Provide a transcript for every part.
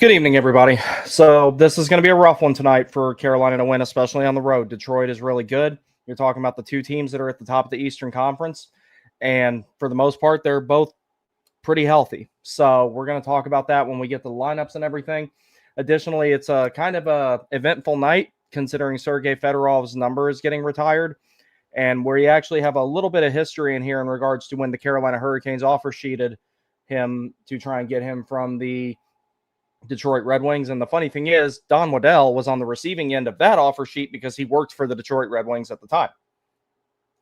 Good evening, everybody. So this is going to be a rough one tonight for Carolina to win, especially on the road. Detroit is really good. You're talking about the two teams that are at the top of the Eastern Conference, and for the most part, they're both pretty healthy. So we're going to talk about that when we get the lineups and everything. Additionally, it's a kind of a eventful night considering Sergei Fedorov's number is getting retired, and where you actually have a little bit of history in here in regards to when the Carolina Hurricanes offer sheeted him to try and get him from the Detroit Red Wings. And the funny thing is, Don Waddell was on the receiving end of that offer sheet because he worked for the Detroit Red Wings at the time.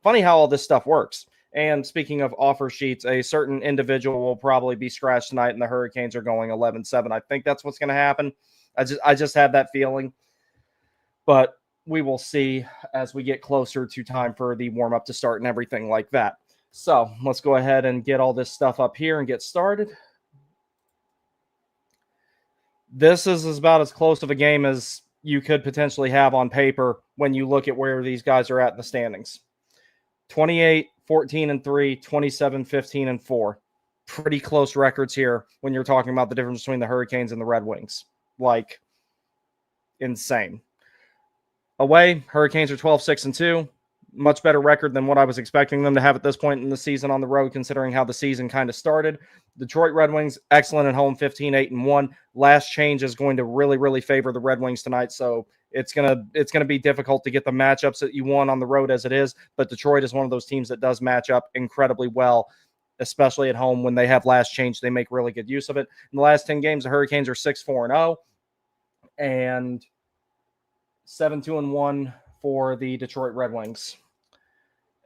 Funny how all this stuff works. And speaking of offer sheets, a certain individual will probably be scratched tonight, and the Hurricanes are going 11-7. I think that's what's going to happen. I just have that feeling. But we will see as we get closer to time for the warm-up to start and everything like that. So let's go ahead and get all this stuff up here and get started. This is about as close of a game as you could potentially have on paper when you look at where these guys are at in the standings. 28, 14-3, 27, 15-4. Pretty close records here when you're talking about the difference between the Hurricanes and the Red Wings. Like, insane. Away, Hurricanes are 12-6-2. Much better record than what I was expecting them to have at this point in the season on the road, considering how the season kind of started. Detroit Red Wings, excellent at home, 15-8-1. Last change is going to really, really favor the Red Wings tonight, so it's gonna be difficult to get the matchups that you want on the road as it is, but Detroit is one of those teams that does match up incredibly well, especially at home. When they have last change, they make really good use of it. In the last 10 games, the Hurricanes are 6-4-0 and 7-2-1 for the Detroit Red Wings.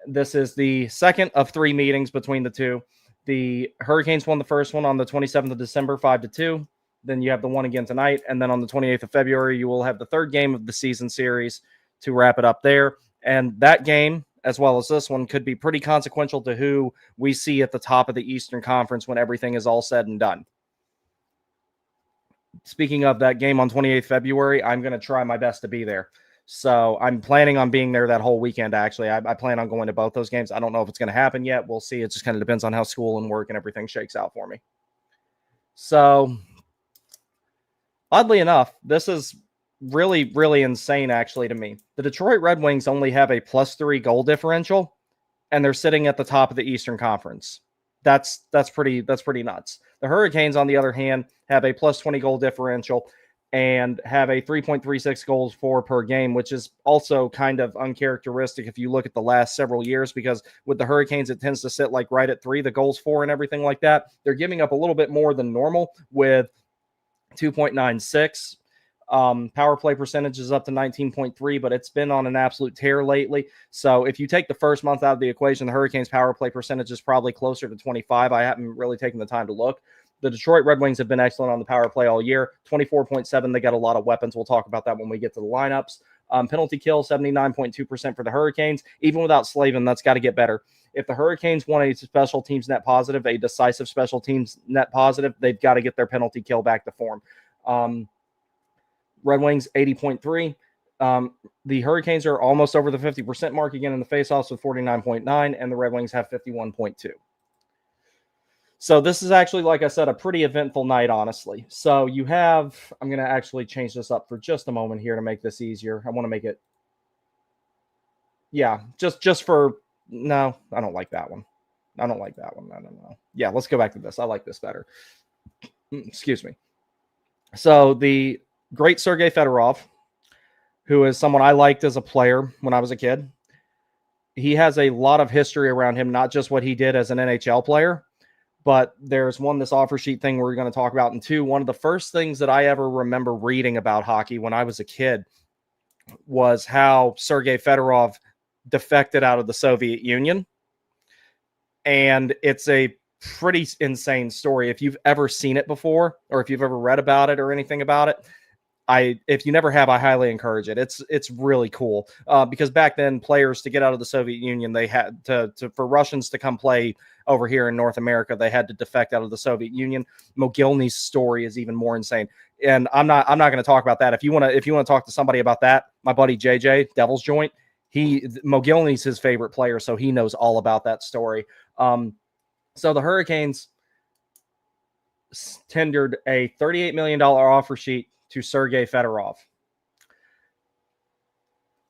This is the second of three meetings between the two. The Hurricanes won the first one on the 27th of December, 5-2. Then you have the one again tonight. And then on the 28th of February, you will have the third game of the season series to wrap it up there. And that game, as well as this one, could be pretty consequential to who we see at the top of the Eastern Conference when everything is all said and done. Speaking of that game on 28th February, I'm going to try my best to be there. So I'm planning on being there that whole weekend, actually. I plan on going to both those games. I don't know if it's going to happen yet. We'll see. It just kind of depends on how school and work and everything shakes out for me. So, oddly enough, this is really, really insane, actually, to me. The Detroit Red Wings only have a +3 goal differential, and they're sitting at the top of the Eastern Conference. That's pretty nuts. The Hurricanes, on the other hand, have a +20 goal differential and have a 3.36 goals for per game, which is also kind of uncharacteristic if you look at the last several years, because with the Hurricanes, it tends to sit like right at 3, the goals for and everything like that. They're giving up a little bit more than normal with 2.96. Power play percentage is up to 19.3, but it's been on an absolute tear lately. So if you take the first month out of the equation, the Hurricanes power play percentage is probably closer to 25. I haven't really taken the time to look. The Detroit Red Wings have been excellent on the power play all year. 24.7. They got a lot of weapons. We'll talk about that when we get to the lineups. Penalty kill, 79.2% for the Hurricanes. Even without Slavin, that's got to get better. If the Hurricanes want a special teams net positive, a decisive special teams net positive, they've got to get their penalty kill back to form. Red Wings, 80.3. The Hurricanes are almost over the 50% mark again in the faceoffs with 49.9, and the Red Wings have 51.2. So this is actually, like I said, a pretty eventful night, honestly. So you have, I'm going to actually change this up for just a moment here to make this easier. I want to make it, yeah, just for, no, I don't like that one. I don't like that one. I don't know. Yeah, let's go back to this. I like this better. Excuse me. So the great Sergei Fedorov, who is someone I liked as a player when I was a kid, he has a lot of history around him, not just what he did as an NHL player, but there's one, this offer sheet thing we're going to talk about. And two, one of the first things that I ever remember reading about hockey when I was a kid was how Sergei Fedorov defected out of the Soviet Union. And it's a pretty insane story. If you've ever seen it before, or if you've ever read about it or anything about it, if you never have, I highly encourage it. It's really cool because back then, players, to get out of the Soviet Union, they had for Russians to come play over here in North America, they had to defect out of the Soviet Union. Mogilny's story is even more insane, and I'm not going to talk about that. If you want to talk to somebody about that, my buddy JJ Devil's Joint, Mogilny's his favorite player, so he knows all about that story. So the Hurricanes tendered a $38 million offer sheet to Sergei Fedorov.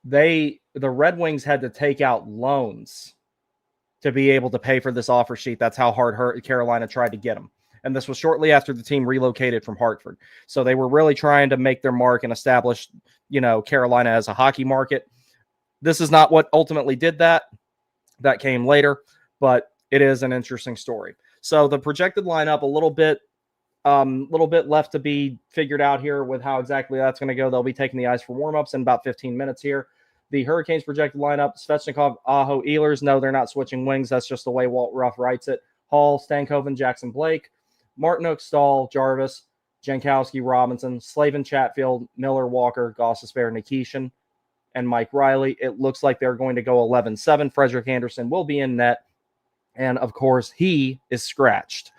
The Red Wings had to take out loans to be able to pay for this offer sheet. That's how hard Carolina tried to get him. And this was shortly after the team relocated from Hartford. So they were really trying to make their mark and establish, Carolina as a hockey market. This is not what ultimately did that. That came later, but it is an interesting story. So the projected lineup, a little bit left to be figured out here with how exactly that's going to go. They'll be taking the ice for warmups in about 15 minutes here. The Hurricanes projected lineup: Svechnikov, Aho, Ehlers. No, they're not switching wings. That's just the way Walt Ruff writes it. Hall, Stankoven, Jackson Blake, Martinook, Stahl, Jarvis, Jankowski, Robinson, Slavin, Chatfield, Miller, Walker, Gostisbehere, Nikishin, and Mike Riley. It looks like they're going to go 11-7. Frederick Anderson will be in net. And, of course, he is scratched.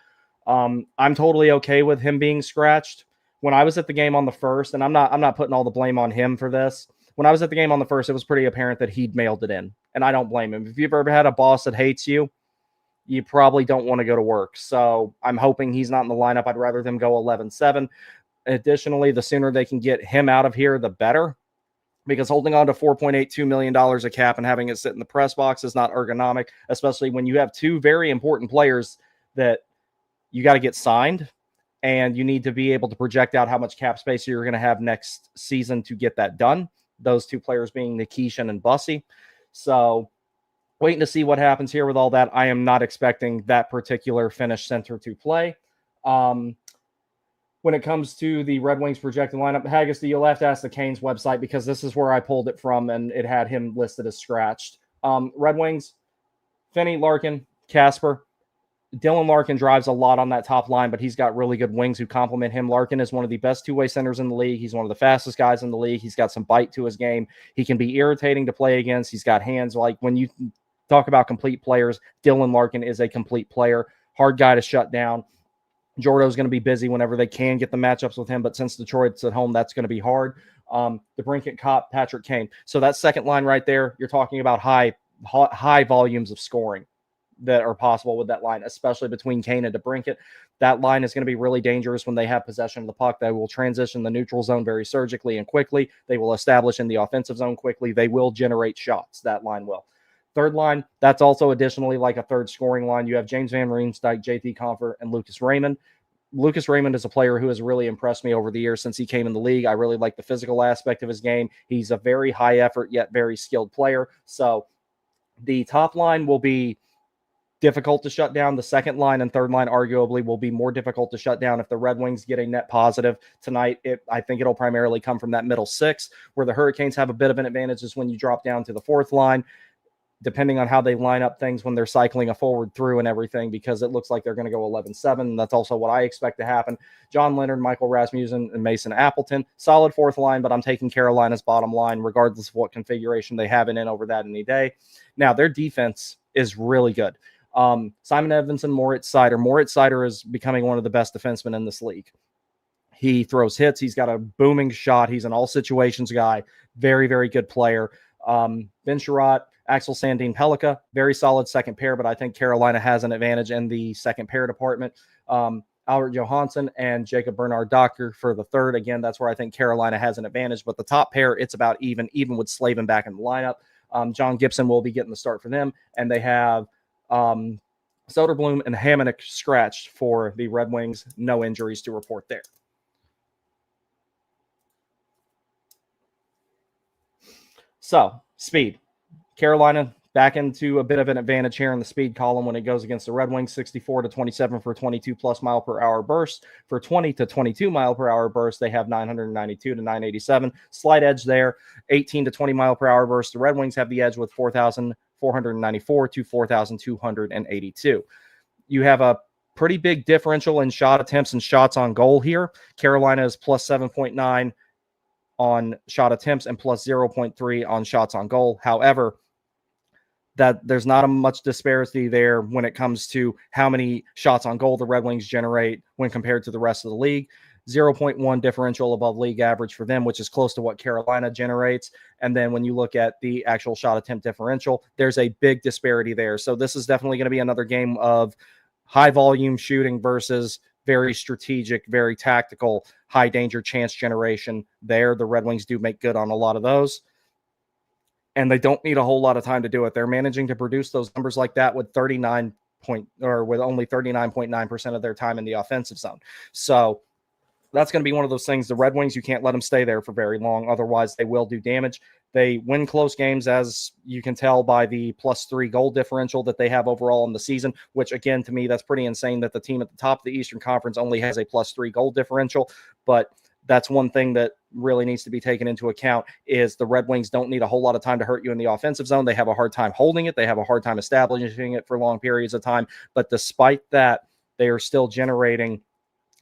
I'm totally okay with him being scratched. When I was at the game on the first, and I'm not putting all the blame on him for this. When I was at the game on the first, it was pretty apparent that he'd mailed it in. And I don't blame him. If you've ever had a boss that hates you, you probably don't want to go to work. So I'm hoping he's not in the lineup. I'd rather them go 11-7. Additionally, the sooner they can get him out of here, the better. Because holding on to $4.82 million of cap and having it sit in the press box is not ergonomic, especially when you have two very important players that you got to get signed, and you need to be able to project out how much cap space you're going to have next season to get that done. Those two players being Nikishin and Bussy. So waiting to see what happens here with all that. I am not expecting that particular Finnish center to play. When it comes to the Red Wings projected lineup, Haggerty, you'll have to ask the Canes website because this is where I pulled it from, and it had him listed as scratched. Red Wings, Finney, Larkin, Casper. Dylan Larkin drives a lot on that top line, but he's got really good wings who complement him. Larkin is one of the best two-way centers in the league. He's one of the fastest guys in the league. He's got some bite to his game. He can be irritating to play against. He's got hands. Like when you talk about complete players, Dylan Larkin is a complete player. Hard guy to shut down. Jordo's going to be busy whenever they can get the matchups with him, but since Detroit's at home, that's going to be hard. DeBrincat, Kopp, Patrick Kane. So that second line right there, you're talking about high volumes of scoring that are possible with that line, especially between Kane and DeBrincat. That line is going to be really dangerous when they have possession of the puck. They will transition the neutral zone very surgically and quickly. They will establish in the offensive zone quickly. They will generate shots. That line will. Third line, that's also additionally like a third scoring line. You have James Van Riemsdyk, JT Compher, and Lucas Raymond. Lucas Raymond is a player who has really impressed me over the years since he came in the league. I really like the physical aspect of his game. He's a very high effort yet very skilled player. So the top line will be difficult to shut down. The second line and third line arguably will be more difficult to shut down if the Red Wings get a net positive tonight. I think it'll primarily come from that middle six. Where the Hurricanes have a bit of an advantage is when you drop down to the fourth line, depending on how they line up things when they're cycling a forward through and everything, because it looks like they're going to go 11-7. That's also what I expect to happen. John Leonard, Michael Rasmussen, and Mason Appleton. Solid fourth line, but I'm taking Carolina's bottom line regardless of what configuration they have in over that any day. Now, their defense is really good. Simon Edvinsson, Moritz Seider. Moritz Seider is becoming one of the best defensemen in this league. He throws hits. He's got a booming shot. He's an all situations guy. Very, very good player. Ben Sherratt, Axel Sandin Pellikka, very solid second pair, but I think Carolina has an advantage in the second pair department. Albert Johansson and Jacob Bernard Docker for the third. Again, that's where I think Carolina has an advantage, but the top pair, it's about even with Slavin back in the lineup. John Gibson will be getting the start for them, and they have Soderblom and Hamonic scratched for the Red Wings. No injuries to report there. So, speed. Carolina back into a bit of an advantage here in the speed column when it goes against the Red Wings. 64 to 27 for 22+ mile per hour burst. For 20 to 22 mile per hour burst, they have 992 to 987. Slight edge there. 18 to 20 mile per hour burst. The Red Wings have the edge with 4,494 to 4,282. You have a pretty big differential in shot attempts and shots on goal here. Carolina is plus 7.9 on shot attempts and plus 0.3 on shots on goal. However, that there's not a much disparity there when it comes to how many shots on goal the Red Wings generate when compared to the rest of the league. 0.1 differential above league average for them, which is close to what Carolina generates. And then when you look at the actual shot attempt differential, there's a big disparity there. So this is definitely going to be another game of high volume shooting versus very strategic, very tactical, high danger chance generation there. The Red Wings do make good on a lot of those. And they don't need a whole lot of time to do it. They're managing to produce those numbers like that with with only 39.9% of their time in the offensive zone. So that's going to be one of those things. The Red Wings, you can't let them stay there for very long. Otherwise, they will do damage. They win close games, as you can tell by the +3 goal differential that they have overall in the season, which, again, to me, that's pretty insane that the team at the top of the Eastern Conference only has a +3 goal differential. But that's one thing that really needs to be taken into account is the Red Wings don't need a whole lot of time to hurt you in the offensive zone. They have a hard time holding it. They have a hard time establishing it for long periods of time. But despite that, they are still generating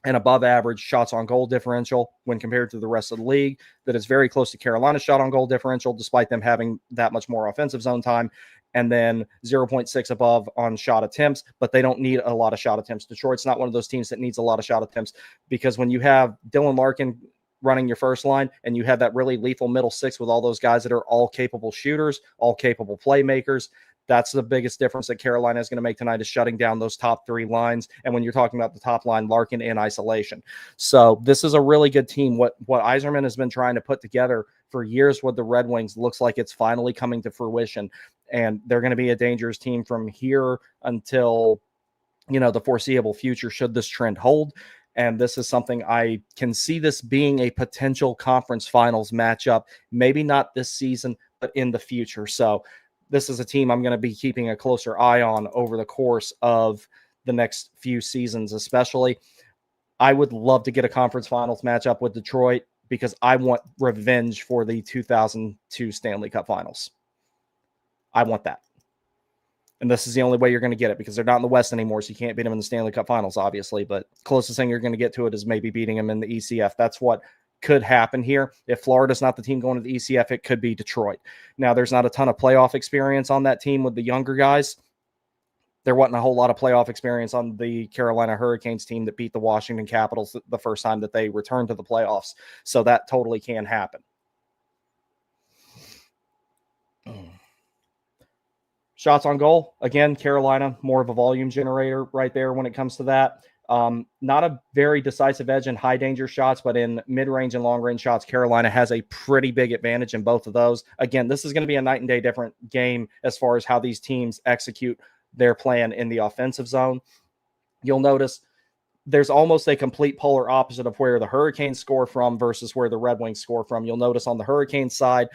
an above average shots on goal differential when compared to the rest of the league that is very close to Carolina's shot on goal differential, despite them having that much more offensive zone time, and then 0.6 above on shot attempts, but they don't need a lot of shot attempts. Detroit's not one of those teams that needs a lot of shot attempts, because when you have Dylan Larkin running your first line and you have that really lethal middle six with all those guys that are all capable shooters, all capable playmakers, that's the biggest difference that Carolina is going to make tonight, is shutting down those top three lines. And when you're talking about the top line, Larkin in isolation. So this is a really good team. What Yzerman has been trying to put together for years with the Red Wings looks like it's finally coming to fruition. And they're going to be a dangerous team from here until, the foreseeable future, should this trend hold. And this is something I can see this being a potential conference finals matchup, maybe not this season, but in the future. So this is a team I'm going to be keeping a closer eye on over the course of the next few seasons, especially. I would love to get a conference finals matchup with Detroit because I want revenge for the 2002 Stanley Cup Finals. I want that. And this is the only way you're going to get it, because they're not in the West anymore, so you can't beat them in the Stanley Cup Finals, obviously. But closest thing you're going to get to it is maybe beating them in the ECF. That's what could happen here. If Florida's not the team going to the ECF, it could be Detroit. Now, there's not a ton of playoff experience on that team with the younger guys. There wasn't a whole lot of playoff experience on the Carolina Hurricanes team that beat the Washington Capitals the first time that they returned to the playoffs. So that totally can happen. Shots on goal, again, Carolina, more of a volume generator right there when it comes to that. Not a very decisive edge in high danger shots, but in mid-range and long-range shots, Carolina has a pretty big advantage in both of those. Again, this is going to be a night and day different game as far as how these teams execute their plan in the offensive zone. You'll notice there's almost a complete polar opposite of where the Hurricanes score from versus where the Red Wings score from. You'll notice on the Hurricanes side,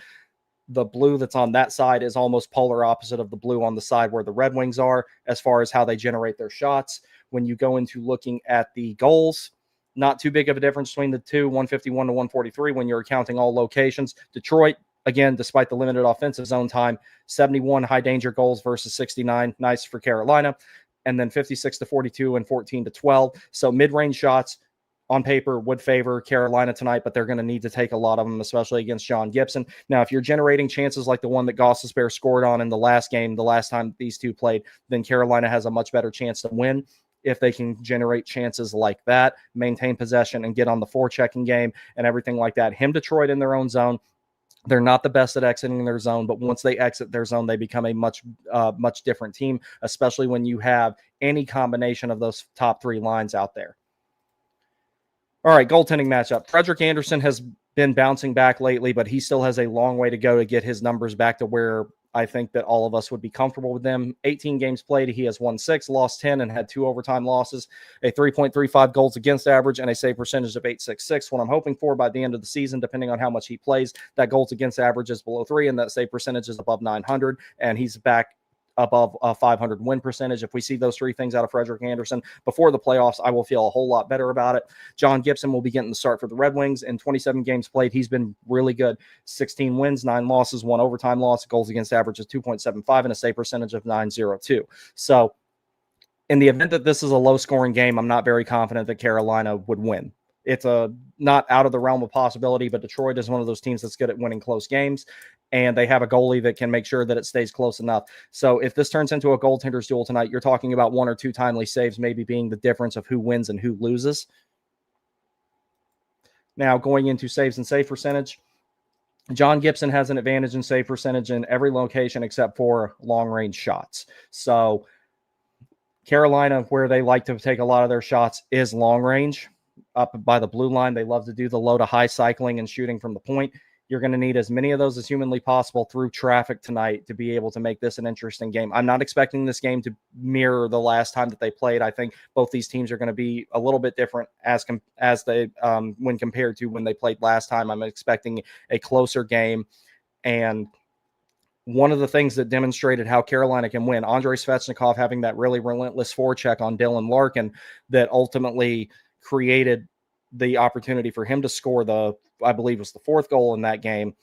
the blue that's on that side is almost polar opposite of the blue on the side where the Red Wings are as far as how they generate their shots. When you go into looking at the goals, not too big of a difference between the two, 151 to 143 when you're counting all locations. Detroit, again, despite the limited offensive zone time, 71 high danger goals versus 69. Nice for Carolina. And then 56 to 42 and 14 to 12. So mid-range shots on paper would favor Carolina tonight, but they're going to need to take a lot of them, especially against John Gibson. Now, if you're generating chances like the one that Gostisbehere scored on in the last game, the last time these two played, then Carolina has a much better chance to win if they can generate chances like that, maintain possession, and get on the forechecking game and everything like that. Detroit in their own zone. They're not the best at exiting their zone, but once they exit their zone, they become a much different team, especially when you have any combination of those top three lines out there. All right, goaltending matchup. Frederik Andersen has been bouncing back lately, but he still has a long way to go to get his numbers back to where I think that all of us would be comfortable with them. 18 games played, he has won 6, lost 10, and had 2 overtime losses, a 3.35 goals against average, and a save percentage of .866. What I'm hoping for by the end of the season, depending on how much he plays, that goals against average is below 3, and that save percentage is above 900, and he's back above a 500 win percentage. If we see those three things out of Frederik Andersen before the playoffs, I will feel a whole lot better about it. John Gibson will be getting the start for the Red Wings. In 27 games played, he's been really good. 16 wins, 9 losses, 1 overtime loss, goals against average is 2.75, and a save percentage of .902. So in the event that this is a low-scoring game, I'm not very confident that Carolina would win. It's not out of the realm of possibility, but Detroit is one of those teams that's good at winning close games, and they have a goalie that can make sure that it stays close enough. So if this turns into a goaltender's duel tonight, you're talking about 1 or 2 timely saves maybe being the difference of who wins and who loses. Now, going into saves and save percentage, John Gibson has an advantage in save percentage in every location except for long-range shots. So Carolina, where they like to take a lot of their shots, is long range up by the blue line. They love to do the low to high cycling and shooting from the point. You're going to need as many of those as humanly possible through traffic tonight to be able to make this an interesting game. I'm not expecting this game to mirror the last time that they played. I think both these teams are going to be a little bit different as they when compared to when they played last time. I'm expecting a closer game. And one of the things that demonstrated how Carolina can win, Andrei Svechnikov having that really relentless forecheck on Dylan Larkin that ultimately created the opportunity for him to score I believe was the fourth goal in that game.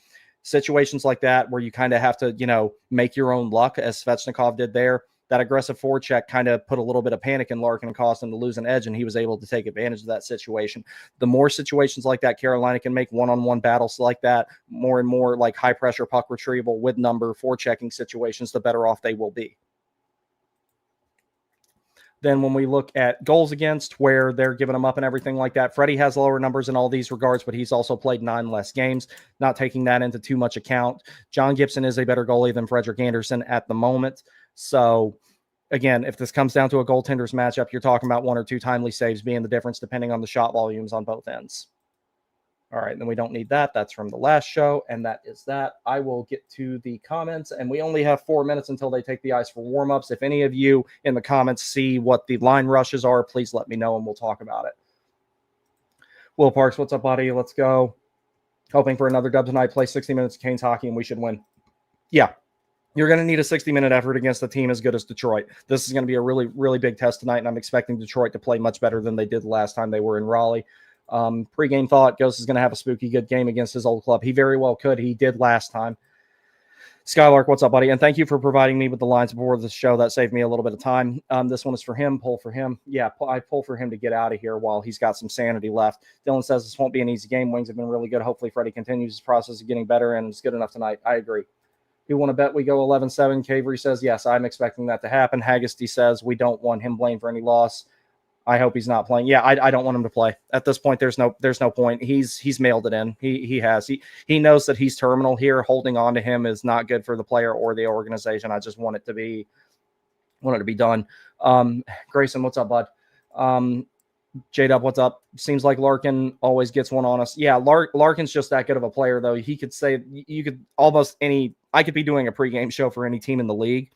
Situations like that where you kind of have to, make your own luck, as Svechnikov did there. That aggressive forecheck kind of put a little bit of panic in Larkin and caused him to lose an edge, and he was able to take advantage of that situation. The more situations like that Carolina can make, one-on-one battles like that, more and more like high-pressure puck retrieval with number forechecking situations, the better off they will be. Then when we look at goals against, where they're giving them up and everything like that, Freddie has lower numbers in all these regards, but he's also played 9 less games, not taking that into too much account. John Gibson is a better goalie than Frederik Andersen at the moment. So, again, if this comes down to a goaltenders matchup, you're talking about 1 or 2 timely saves being the difference depending on the shot volumes on both ends. All right, then we don't need that. That's from the last show, and that is that. I will get to the comments, and we only have 4 minutes until they take the ice for warm-ups. If any of you in the comments see what the line rushes are, please let me know, and we'll talk about it. Will Parks, what's up, buddy? Let's go. Hoping for another dub tonight. Play 60 minutes of Canes hockey, and we should win. Yeah, you're going to need a 60-minute effort against a team as good as Detroit. This is going to be a really, really big test tonight, and I'm expecting Detroit to play much better than they did the last time they were in Raleigh. Pre-game thought, Ghost is going to have a spooky good game against his old club. He very well could. He did last time. Skylark, what's up, buddy? And thank you for providing me with the lines before the show. That saved me a little bit of time. This one is for him. Pull for him. Yeah, I pull for him to get out of here while he's got some sanity left. Dylan says this won't be an easy game. Wings have been really good. Hopefully Freddie continues his process of getting better and it's good enough tonight. I agree. You want to bet we go 11-7? Cavery says, yes, I'm expecting that to happen. Haggerty says we don't want him blamed for any loss. I hope he's not playing. Yeah, I don't want him to play. At this point, there's no point. He's mailed it in. He has. He knows that he's terminal here. Holding on to him is not good for the player or the organization. I just want it to be done. Grayson, what's up, bud? J-Dub, what's up? Seems like Larkin always gets one on us. Yeah, Larkin's just that good of a player, though. He could say I could be doing a pregame show for any team in the league,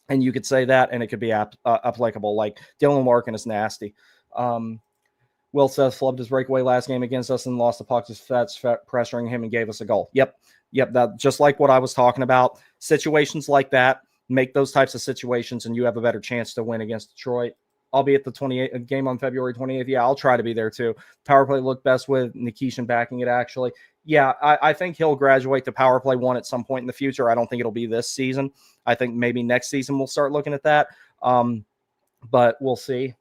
and you could say that, and it could be applicable. Like, Dylan Larkin is nasty. Will says, flubbed his breakaway last game against us and lost the puck to Fetch, pressuring him and gave us a goal. Yep, that just like what I was talking about. Situations like that, make those types of situations, and you have a better chance to win against Detroit. I'll be at the 28th game on February 28th. Yeah, I'll try to be there too. Power play looked best with Nikishin backing it, actually. Yeah, I think he'll graduate to power play 1 at some point in the future. I don't think it'll be this season. I think maybe next season we'll start looking at that. But we'll see.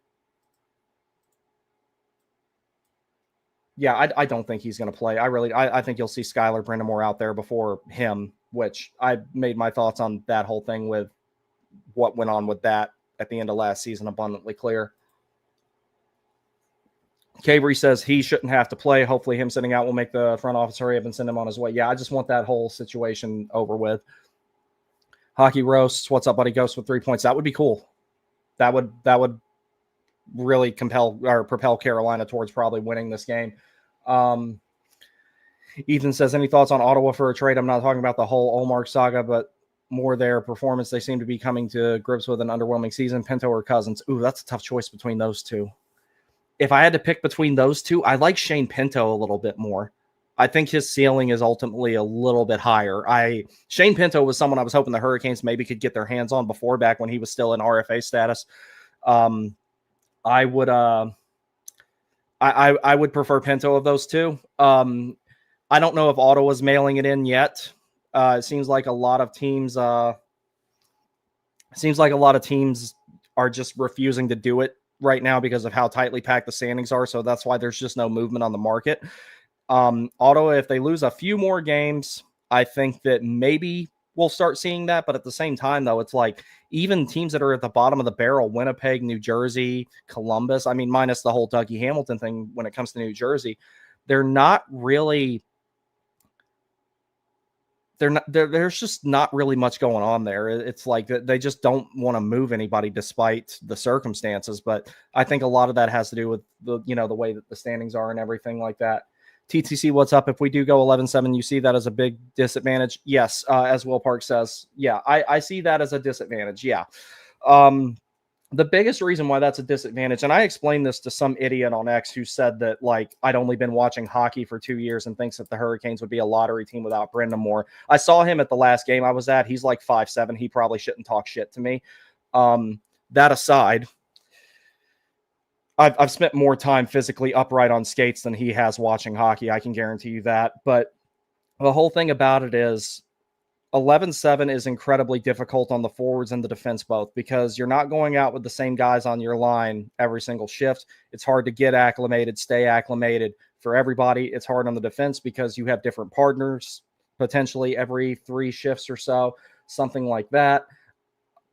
Yeah, I don't think he's going to play. I think you'll see Skylar Brindamore out there before him, which I made my thoughts on that whole thing with what went on with that at the end of last season abundantly clear. Cavery says he shouldn't have to play. Hopefully him sitting out will make the front office hurry up and send him on his way. Yeah, I just want that whole situation over with. Hockey Roasts, what's up, buddy? Ghost with 3 points. That would be cool. That would really compel or propel Carolina towards probably winning this game. Ethan says, any thoughts on Ottawa for a trade? I'm not talking about the whole Olmark saga, but more their performance. They seem to be coming to grips with an underwhelming season. Pinto or Cousins? Ooh, that's a tough choice between those two. If I had to pick between those two, I like Shane Pinto a little bit more. I think his ceiling is ultimately a little bit higher. Shane Pinto was someone I was hoping the Hurricanes maybe could get their hands on before, back when he was still in RFA status. I would prefer Pinto of those two. I don't know if Ottawa's mailing it in yet. It seems like a lot of teams are just refusing to do it right now because of how tightly packed the standings are. So that's why there's just no movement on the market. Ottawa, if they lose a few more games, I think that maybe we'll start seeing that. But at the same time, though, it's like even teams that are at the bottom of the barrel, Winnipeg, New Jersey, Columbus, I mean, minus the whole Dougie Hamilton thing when it comes to New Jersey, they're not really there's just not really much going on there. It's like they just don't want to move anybody despite the circumstances. But I think a lot of that has to do with the way that the standings are and everything like that. TTC, what's up? If we do go 11-7, you see that as a big disadvantage? Yes, as Will Park says. Yeah, I see that as a disadvantage. Yeah. The biggest reason why that's a disadvantage, and I explained this to some idiot on X who said that, like, I'd only been watching hockey for 2 years and thinks that the Hurricanes would be a lottery team without Brendan Moore. I saw him at the last game I was at. He's like 5'7". He probably shouldn't talk shit to me. That aside, I've spent more time physically upright on skates than he has watching hockey. I can guarantee you that. But the whole thing about it is 11-7 is incredibly difficult on the forwards and the defense both, because you're not going out with the same guys on your line every single shift. It's hard to get acclimated, stay acclimated for everybody. It's hard on the defense because you have different partners potentially every 3 shifts or so, something like that.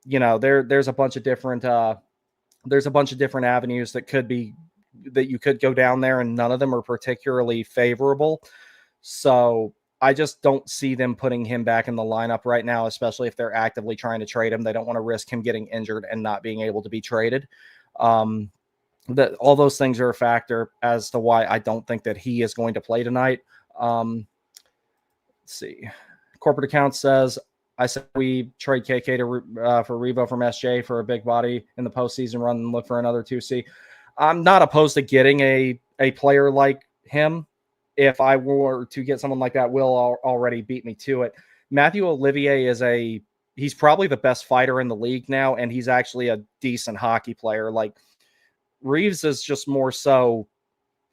There's a bunch of different avenues that you could go down there, and none of them are particularly favorable. So I just don't see them putting him back in the lineup right now, especially if they're actively trying to trade him. They don't want to risk him getting injured and not being able to be traded. All those things are a factor as to why I don't think that he is going to play tonight. Let's see. Corporate account says, I said we trade KK for Revo from SJ for a big body in the postseason run and look for another 2C. I'm not opposed to getting a player like him. If I were to get someone like that, Will already beat me to it. Matthew Olivier he's probably the best fighter in the league now, and he's actually a decent hockey player. Like, Reeves is just more so,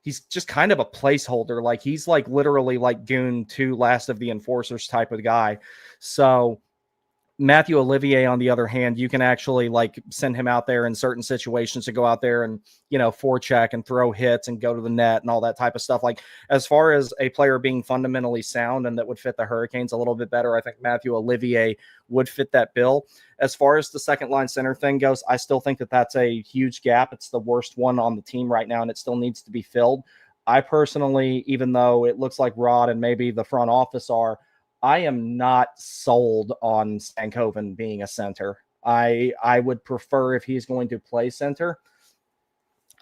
he's just kind of a placeholder. Like, he's like literally like Goon 2 Last of the Enforcers type of guy. So Matthew Olivier, on the other hand, you can actually like send him out there in certain situations to go out there and, forecheck and throw hits and go to the net and all that type of stuff. Like, as far as a player being fundamentally sound and that would fit the Hurricanes a little bit better, I think Matthew Olivier would fit that bill. As far as the second line center thing goes, I still think that that's a huge gap. It's the worst one on the team right now, and it still needs to be filled. I personally, even though it looks like Rod and maybe the front office are, I am not sold on Stankoven being a center. I would prefer, if he's going to play center,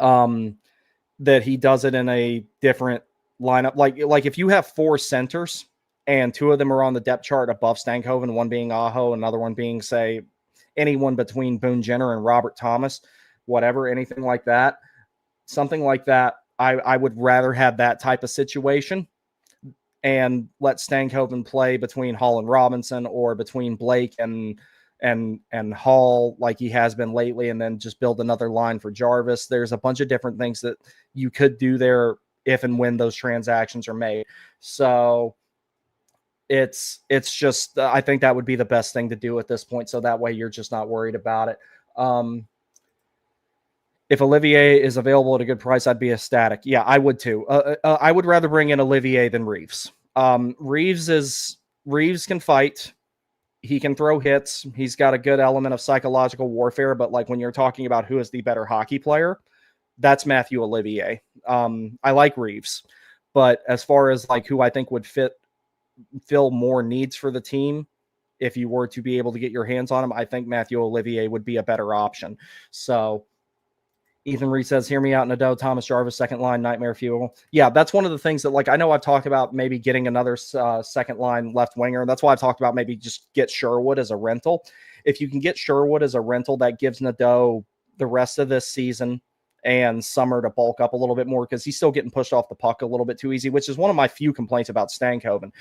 that he does it in a different lineup. Like if you have 4 centers and 2 of them are on the depth chart above Stankoven, one being Aho, another one being, say, anyone between Boone Jenner and Robert Thomas, whatever, anything like that, something like that, I would rather have that type of situation and let Stankoven play between Hall and Robinson, or between Blake and Hall, like he has been lately, and then just build another line for Jarvis. There's a bunch of different things that you could do there if and when those transactions are made. So it's just, I think that would be the best thing to do at this point. So that way you're just not worried about it. If Olivier is available at a good price, I'd be ecstatic. Yeah, I would too. I would rather bring in Olivier than Reeves. Reeves can fight. He can throw hits. He's got a good element of psychological warfare. But like, when you're talking about who is the better hockey player, that's Matthew Olivier. I like Reeves, but as far as like who I think would fill more needs for the team, if you were to be able to get your hands on him, I think Matthew Olivier would be a better option. So Ethan Reed says, hear me out, Nadeau, Thomas Jarvis, second line, nightmare fuel. Yeah, that's one of the things that, like, I know I've talked about maybe getting another second line left winger. That's why I've talked about maybe just get Sherwood as a rental. If you can get Sherwood as a rental, that gives Nadeau the rest of this season and summer to bulk up a little bit more, because he's still getting pushed off the puck a little bit too easy, which is one of my few complaints about Stankoven.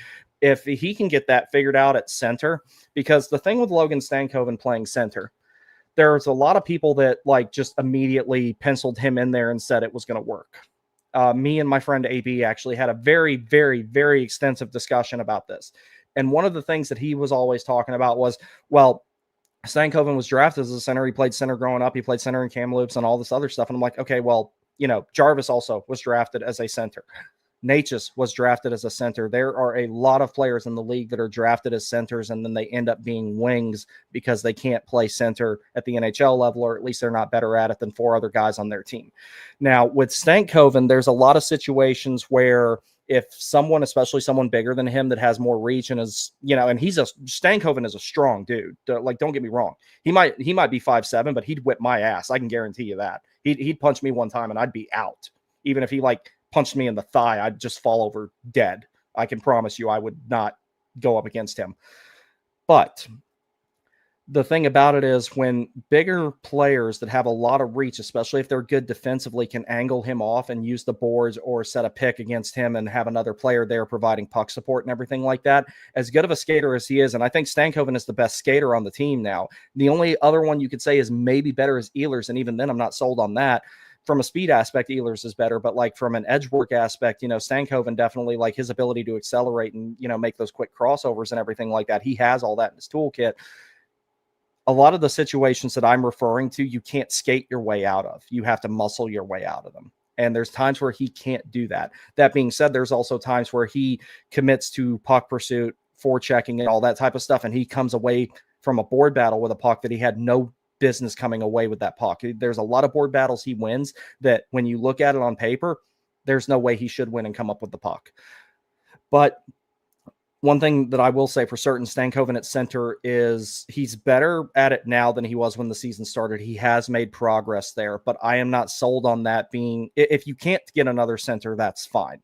If he can get that figured out at center, because the thing with Logan Stankoven playing center, there's a lot of people that like just immediately penciled him in there and said it was going to work. Me and my friend AB actually had a very, very, very extensive discussion about this. And one of the things that he was always talking about was, well, Stankoven was drafted as a center. He played center growing up. He played center in Kamloops and all this other stuff. And I'm like, okay, well, Jarvis also was drafted as a center. Natchez was drafted as a center. There are a lot of players in the league that are drafted as centers, and then they end up being wings because they can't play center at the NHL level, or at least they're not better at it than 4 other guys on their team. Now, with Stankoven, there's a lot of situations where if someone, especially someone bigger than him that has more reach and is, and Stankoven is a strong dude. Like, don't get me wrong. He might be 5'7", but he'd whip my ass. I can guarantee you that. He'd punch me one time and I'd be out. Even if he like punched me in the thigh, I'd just fall over dead. I can promise you I would not go up against him. But the thing about it is, when bigger players that have a lot of reach, especially if they're good defensively, can angle him off and use the boards or set a pick against him and have another player there providing puck support and everything like that, as good of a skater as he is, and I think Stankoven is the best skater on the team now. The only other one you could say is maybe better is Ehlers, and even then I'm not sold on that. From a speed aspect, Ehlers is better, but like from an edge work aspect, Stankoven definitely, like his ability to accelerate and, make those quick crossovers and everything like that, he has all that in his toolkit. A lot of the situations that I'm referring to, you can't skate your way out of. You have to muscle your way out of them. And there's times where he can't do that. That being said, there's also times where he commits to puck pursuit, forechecking, and all that type of stuff, and he comes away from a board battle with a puck that he had no business coming away with that puck. There's a lot of board battles he wins that when you look at it on paper, there's no way he should win and come up with the puck. But one thing that I will say for certain, Stankoven at center is he's better at it now than he was when the season started. He has made progress there, but I am not sold on that being, if you can't get another center, that's fine.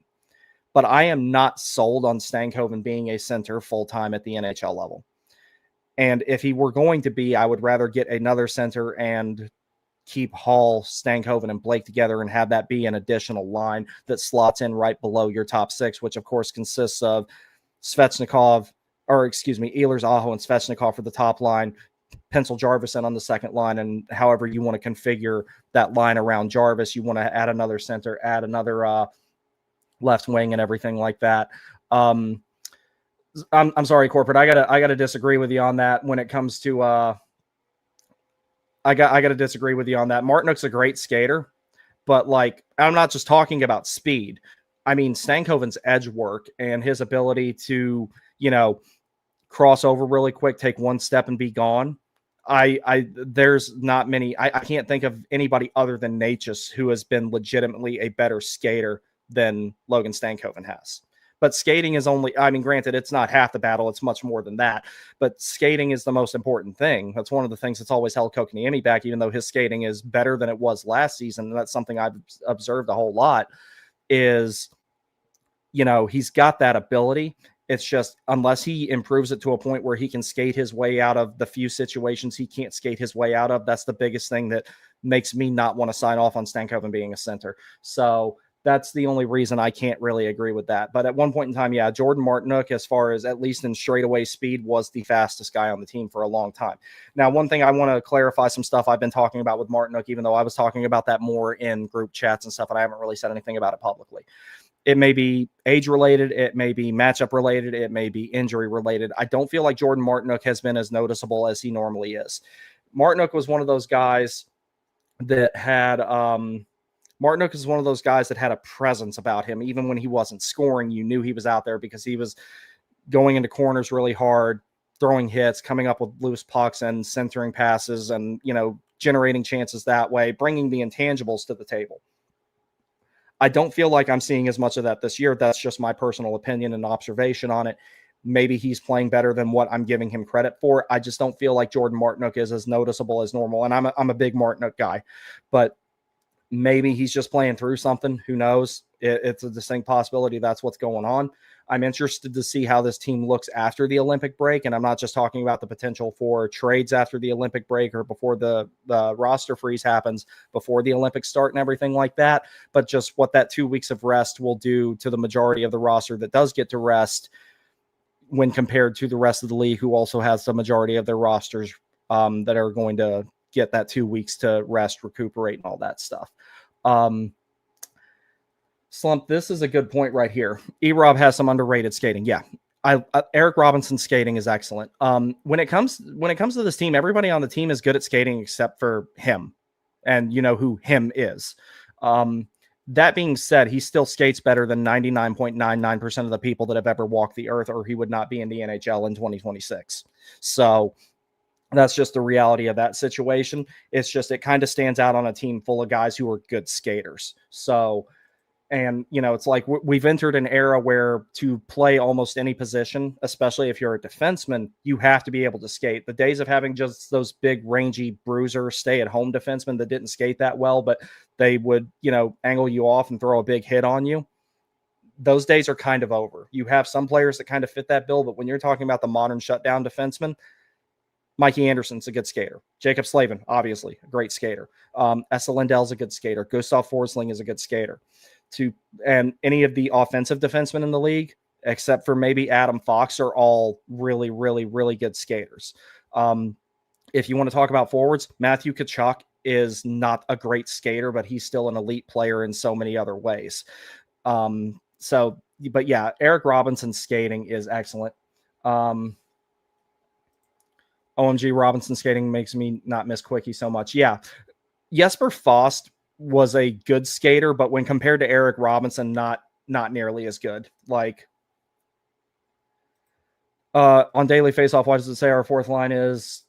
But I am not sold on Stankoven being a center full-time at the NHL level. And if he were going to be, I would rather get another center and keep Hall, Stankoven, and Blake together and have that be an additional line that slots in right below your top six, which of course consists of Ehlers, Aho, and Svechnikov for the top line, pencil Jarvis in on the second line, and however you want to configure that line around Jarvis, you want to add another center, add another left wing, and everything like that. I'm sorry, corporate. I gotta disagree with you on that. When it comes to I gotta disagree with you on that. Martinook's a great skater, but like, I'm not just talking about speed. I mean, Stankoven's edge work and his ability to, cross over really quick, take one step and be gone. There's not many. I can't think of anybody other than Natchez who has been legitimately a better skater than Logan Stankoven has. But skating is only, I mean, granted, it's not half the battle. It's much more than that. But skating is the most important thing. That's one of the things that's always held Kotkaniemi back, even though his skating is better than it was last season. And that's something I've observed a whole lot. Is, he's got that ability. It's just, unless he improves it to a point where he can skate his way out of the few situations he can't skate his way out of, that's the biggest thing that makes me not want to sign off on Stankoven being a center. So that's the only reason I can't really agree with that. But at one point in time, yeah, Jordan Martinook, as far as at least in straightaway speed, was the fastest guy on the team for a long time. Now, one thing I want to clarify some stuff I've been talking about with Martinook, even though I was talking about that more in group chats and stuff, and I haven't really said anything about it publicly. It may be age-related, it may be matchup-related, it may be injury-related. I don't feel like Jordan Martinook has been as noticeable as he normally is. Martinook was one of those guys that had Martinook is one of those guys that had a presence about him. Even when he wasn't scoring, you knew he was out there because he was going into corners really hard, throwing hits, coming up with loose pucks and centering passes and, generating chances that way, bringing the intangibles to the table. I don't feel like I'm seeing as much of that this year. That's just my personal opinion and observation on it. Maybe he's playing better than what I'm giving him credit for. I just don't feel like Jordan Martinook is as noticeable as normal. And I'm a big Martinook guy, but maybe he's just playing through something. Who knows? It's a distinct possibility that's what's going on. I'm interested to see how this team looks after the Olympic break. And I'm not just talking about the potential for trades after the Olympic break or before the roster freeze happens, before the Olympics start and everything like that, but just what that 2 weeks of rest will do to the majority of the roster that does get to rest when compared to the rest of the league, who also has the majority of their rosters that are going to get that 2 weeks to rest, recuperate, and all that stuff. Slump, this is a good point right here. E-Rob has some underrated skating. Yeah. Eric Robinson's skating is excellent. When it comes to this team, everybody on the team is good at skating except for him. And you know who him is. That being said, he still skates better than 99.99% of the people that have ever walked the earth, or he would not be in the NHL in 2026. So that's just the reality of that situation. It's just, it kind of stands out on a team full of guys who are good skaters. So, And, it's like we've entered an era where to play almost any position, especially if you're a defenseman, you have to be able to skate. The days of having just those big, rangy bruiser, stay-at-home defensemen that didn't skate that well, but they would, angle you off and throw a big hit on you, those days are kind of over. You have some players that kind of fit that bill, but when you're talking about the modern shutdown defenseman, Mikey Anderson's a good skater. Jacob Slavin, obviously, a great skater. Esa Lindell's a good skater. Gustav Forsling is a good skater. And any of the offensive defensemen in the league, except for maybe Adam Fox, are all really, really, really good skaters. If you want to talk about forwards, Matthew Tkachuk is not a great skater, but he's still an elite player in so many other ways. But yeah, Eric Robinson's skating is excellent. OMG, Robinson skating makes me not miss Quickie so much. Yeah. Jesper Fast was a good skater, but when compared to Eric Robinson, not nearly as good. Like, on Daily Faceoff, why does it say our fourth line is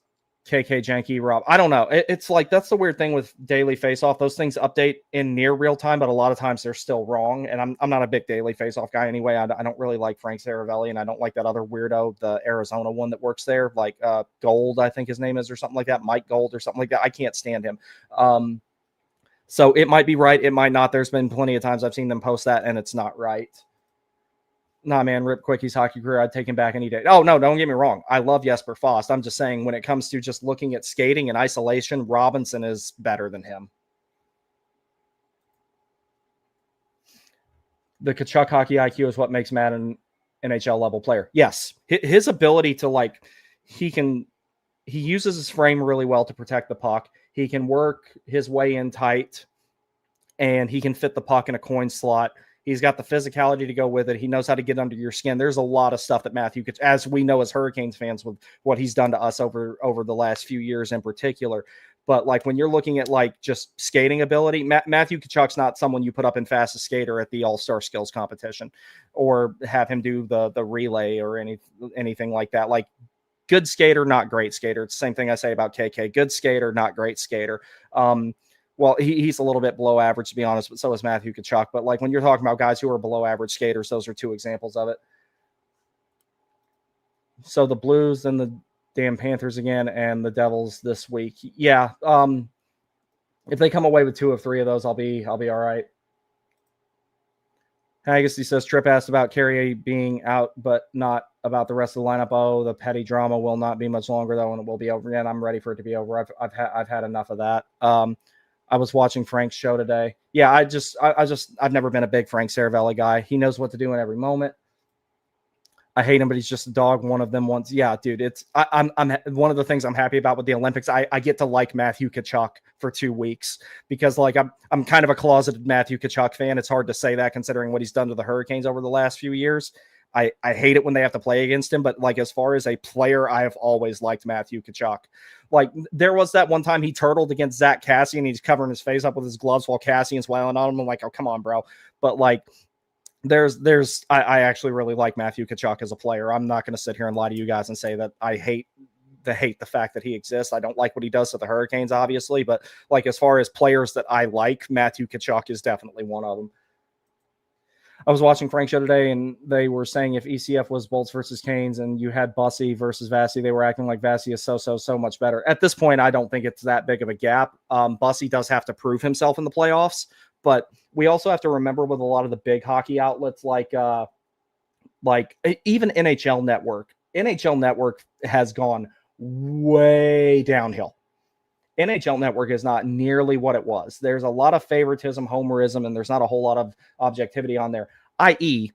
KK, Janky, Rob? I don't know. It's like, that's the weird thing with Daily Faceoff. Those things update in near real time, but a lot of times they're still wrong. And I'm not a big Daily Faceoff guy anyway. I don't really like Frank Saravelli, and I don't like that other weirdo, the Arizona one that works there, like Gold, I think his name is, or something like that, Mike Gold or something like that. I can't stand him. So it might be right, it might not. There's been plenty of times I've seen them post that, and it's not right. Nah, man, rip Quickie's hockey career. I'd take him back any day. Oh, no, don't get me wrong. I love Jesper Fast. I'm just saying, when it comes to just looking at skating and isolation, Robinson is better than him. The Tkachuk hockey IQ is what makes Matt an NHL level player. Yes. His ability to, he uses his frame really well to protect the puck. He can work his way in tight, and he can fit the puck in a coin slot. He's got the physicality to go with it. He knows how to get under your skin. There's a lot of stuff that Matthew could, as we know as Hurricanes fans, with what he's done to us over the last few years in particular. But when you're looking at just skating ability, Matthew Tkachuk's not someone you put up in fastest skater at the All-Star Skills competition, or have him do the relay or anything like that. Good skater, not great skater. It's the same thing I say about KK. Good skater, not great skater. Well, he's a little bit below average, to be honest, but so is Matthew Tkachuk. But when you're talking about guys who are below average skaters, those are two examples of it. So the Blues and the damn Panthers again, and the Devils this week. Yeah. If they come away with 2 of 3 of those, I'll be all right. Haggerty says Tripp asked about Carrier being out, but not about the rest of the lineup. Oh, the petty drama will not be much longer though, and it will be over. And I'm ready for it to be over. I've had enough of that. I was watching Frank's show today. Yeah, I've never been a big Frank Saravelli guy. He knows what to do in every moment. I hate him, but he's just a dog. One of them once. Yeah, dude, I'm one of the things I'm happy about with the Olympics. I get to like Matthew Tkachuk for 2 weeks, because I'm kind of a closeted Matthew Tkachuk fan. It's hard to say that considering what he's done to the Hurricanes over the last few years. I hate it when they have to play against him, but as far as a player, I have always liked Matthew Tkachuk. There was that one time he turtled against Zach Cassian, and he's covering his face up with his gloves while Cassian's wailing on him. I'm like, oh, come on, bro. But I actually really like Matthew Tkachuk as a player. I'm not going to sit here and lie to you guys and say that I hate the fact that he exists. I don't like what he does to the Hurricanes, obviously, but as far as players that I like, Matthew Tkachuk is definitely one of them. I was watching Frank's show today, and they were saying if ECF was Bolts versus Canes and you had Bussy versus Vasi, they were acting like Vasi is so much better. At this point, I don't think it's that big of a gap. Bussy does have to prove himself in the playoffs, but we also have to remember with a lot of the big hockey outlets, like even NHL Network has gone way downhill. NHL Network is not nearly what it was. There's a lot of favoritism, homerism, and there's not a whole lot of objectivity on there, i.e.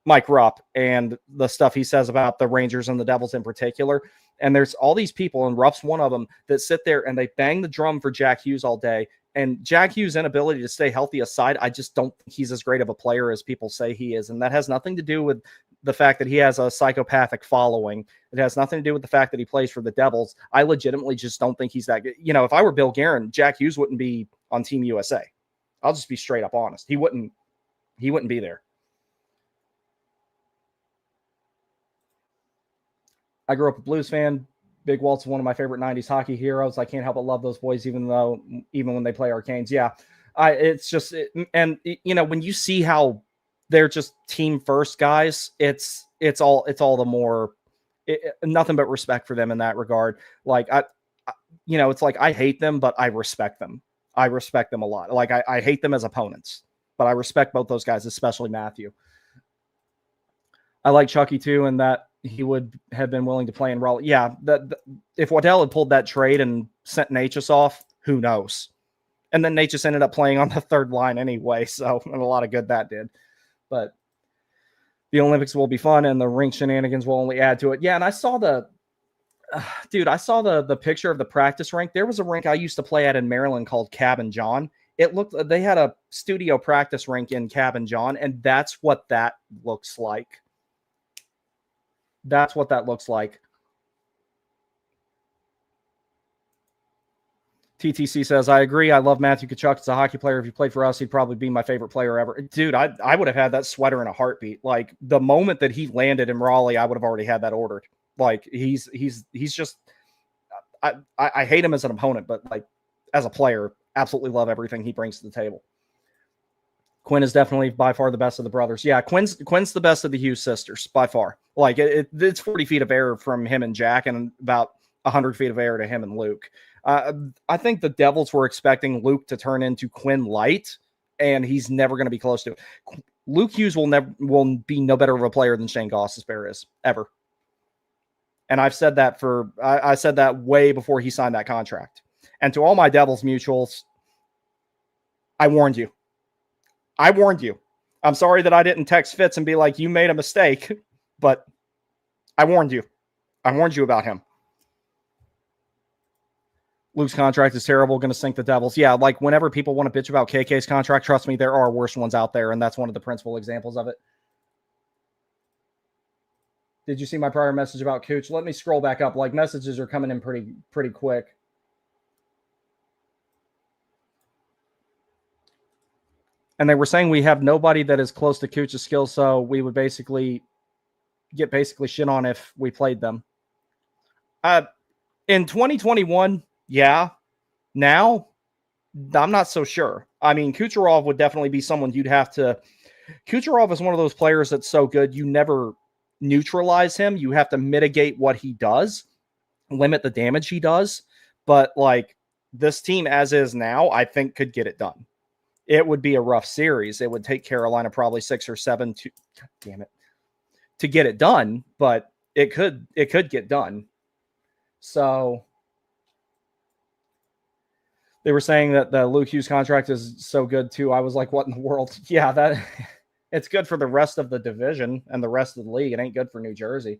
Mike Rupp and the stuff he says about the Rangers and the Devils in particular. And there's all these people, and Rupp's one of them, that sit there and they bang the drum for Jack Hughes all day. And Jack Hughes' inability to stay healthy aside, I just don't think he's as great of a player as people say he is. And that has nothing to do with the fact that he has a psychopathic following. It has nothing to do with the fact that he plays for the Devils. I legitimately just don't think he's that good. If I were Bill Guerin, Jack Hughes wouldn't be on Team USA. I'll just be straight up honest. He wouldn't be there. I grew up a Blues fan. Big Walt's one of my favorite 90s hockey heroes. I can't help but love those boys, even when they play our Canes. Yeah. It's just, and you know, when you see how they're just team first guys, it's all the more, nothing but respect for them in that regard. Like you know, it's like I hate them, but I respect them. I respect them a lot. Like I hate them as opponents, but I respect both those guys, especially Matthew. I like Chucky too, and that he would have been willing to play in Raleigh. Yeah, if Waddell had pulled that trade and sent Natchez off, who knows? And then Natchez ended up playing on the third line anyway, so and a lot of good that did. But the Olympics will be fun, and the rink shenanigans will only add to it. Yeah, and I saw I saw the picture of the practice rink. There was a rink I used to play at in Maryland called Cabin John. It looked, they had a studio practice rink in Cabin John, and that's what that looks like. That's what that looks like. TTC says, I agree. I love Matthew Tkachuk as a hockey player. If he played for us, he'd probably be my favorite player ever. Dude, I would have had that sweater in a heartbeat. Like the moment that he landed in Raleigh, I would have already had that ordered. Like he's just, I hate him as an opponent, but like as a player, absolutely love everything he brings to the table. Quinn is definitely by far the best of the brothers. Yeah, Quinn's the best of the Hughes sisters by far. Like it's 40 feet of air from him and Jack, and about 100 feet of air to him and Luke. I think the Devils were expecting Luke to turn into Quinn Light, and he's never going to be close to it. Luke Hughes will be no better of a player than Shane Gostisbehere is ever. And I've said that I said that way before he signed that contract. And to all my Devils mutuals, I warned you. I warned you. I'm sorry that I didn't text Fitz and be like, you made a mistake, but I warned you. I warned you about him. Luke's contract is terrible, going to sink the Devils. Yeah, like whenever people want to bitch about KK's contract, trust me, there are worse ones out there, and that's one of the principal examples of it. Did you see my prior message about Cooch? Let me scroll back up. Like messages are coming in pretty quick. And they were saying we have nobody that is close to Cooch's skills, so we would basically get shit on if we played them. In 2021, yeah. Now, I'm not so sure. I mean, Kucherov would definitely be someone you'd have to... Kucherov is one of those players that's so good, you never neutralize him. You have to mitigate what he does, limit the damage he does. But, like, this team as is now, I think could get it done. It would be a rough series. It would take Carolina probably 6 or 7 to... God damn it. To get it done, but it could get done. So... They were saying that the Luke Hughes contract is so good too. I was like, what in the world? Yeah, that it's good for the rest of the division and the rest of the league. It ain't good for New Jersey.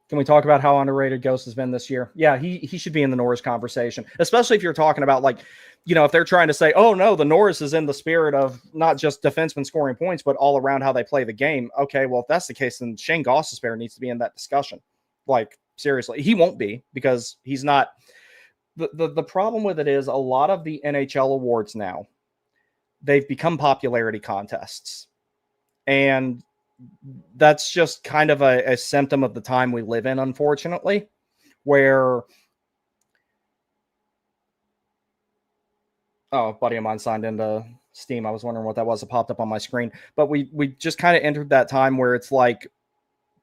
Can we talk about how underrated Ghost has been this year? Yeah, he should be in the Norris conversation, especially if you're talking about, like, you know, if they're trying to say, oh no, the Norris is in the spirit of not just defensemen scoring points, but all around how they play the game. Okay, well, if that's the case, then Shane Gostisbehere needs to be in that discussion. Like, seriously, he won't be because he's not. The problem with it is a lot of the NHL awards now, they've become popularity contests. And that's just kind of a symptom of the time we live in, unfortunately, where... Oh, a buddy of mine signed into Steam. I was wondering what that was. It popped up on my screen. But we just kind of entered that time where it's like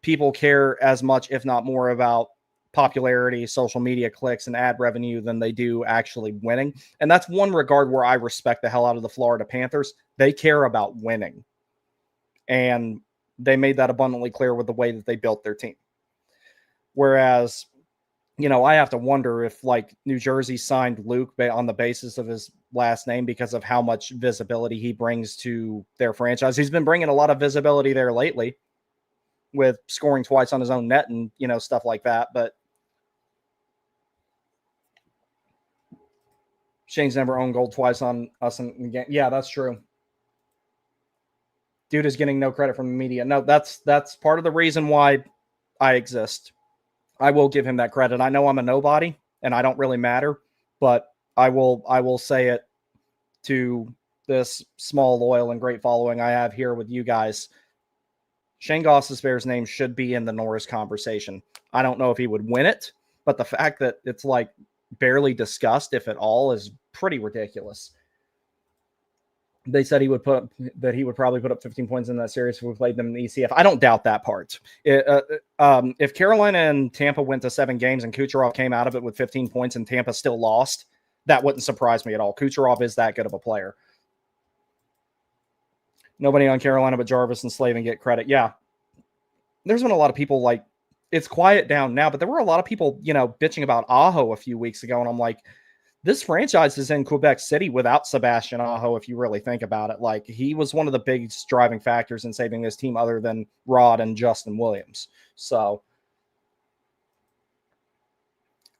people care as much, if not more, about popularity, social media clicks, and ad revenue than they do actually winning. And that's one regard where I respect the hell out of the Florida Panthers. They care about winning. And they made that abundantly clear with the way that they built their team. Whereas, you know, I have to wonder if, like, New Jersey signed Luke on the basis of his last name because of how much visibility he brings to their franchise. He's been bringing a lot of visibility there lately with scoring twice on his own net and, you know, stuff like that. But Shane's never owned goal twice on us in the game. Yeah, that's true. Dude is getting no credit from the media. No, that's part of the reason why I exist. I will give him that credit. I know I'm a nobody and I don't really matter, but I will say it to this small, loyal, and great following I have here with you guys. Shane Gostisbehere's name should be in the Norris conversation. I don't know if he would win it, but the fact that it's like barely discussed, if at all, is pretty ridiculous. They said he would probably put up 15 points in that series if we played them in the ECF. I don't doubt that part. If Carolina and Tampa went to 7 games and Kucherov came out of it with 15 points and Tampa still lost, that wouldn't surprise me at all. Kucherov is that good of a player. Nobody on Carolina but Jarvis and Slavin get credit. Yeah. There's been a lot of people like, it's quiet down now, but there were a lot of people, bitching about Aho a few weeks ago. And I'm like, this franchise is in Quebec City without Sebastian Aho, if you really think about it. Like, he was one of the biggest driving factors in saving this team other than Rod and Justin Williams. So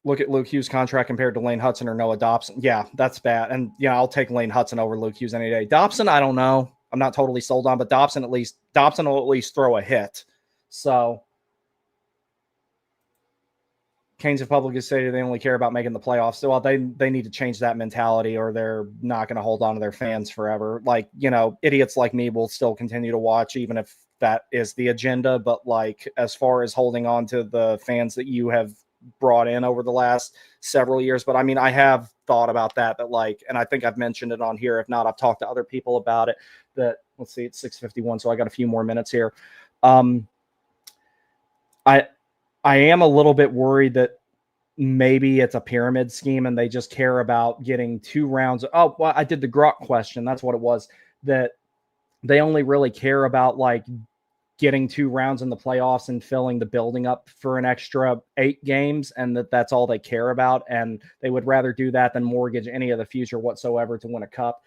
look at Luke Hughes' contract compared to Lane Hudson or Noah Dobson. Yeah, that's bad. And, I'll take Lane Hudson over Luke Hughes any day. Dobson, I don't know. I'm not totally sold on, but Dobson will at least throw a hit. So Canes have publicly stated they only care about making the playoffs. So they need to change that mentality or they're not going to hold on to their fans forever. Like, idiots like me will still continue to watch, even if that is the agenda. But like, as far as holding on to the fans that you have brought in over the last several years. But I mean, I have thought about that, and I think I've mentioned it on here. If not, I've talked to other people about it. That, let's see, it's 6:51. So I got a few more minutes here. I am a little bit worried that maybe it's a pyramid scheme and they just care about getting 2 rounds. Oh, well, I did the Grok question. That's what it was, that they only really care about like getting 2 rounds in the playoffs and filling the building up for an extra 8 games. And that's all they care about. And they would rather do that than mortgage any of the future whatsoever to win a cup.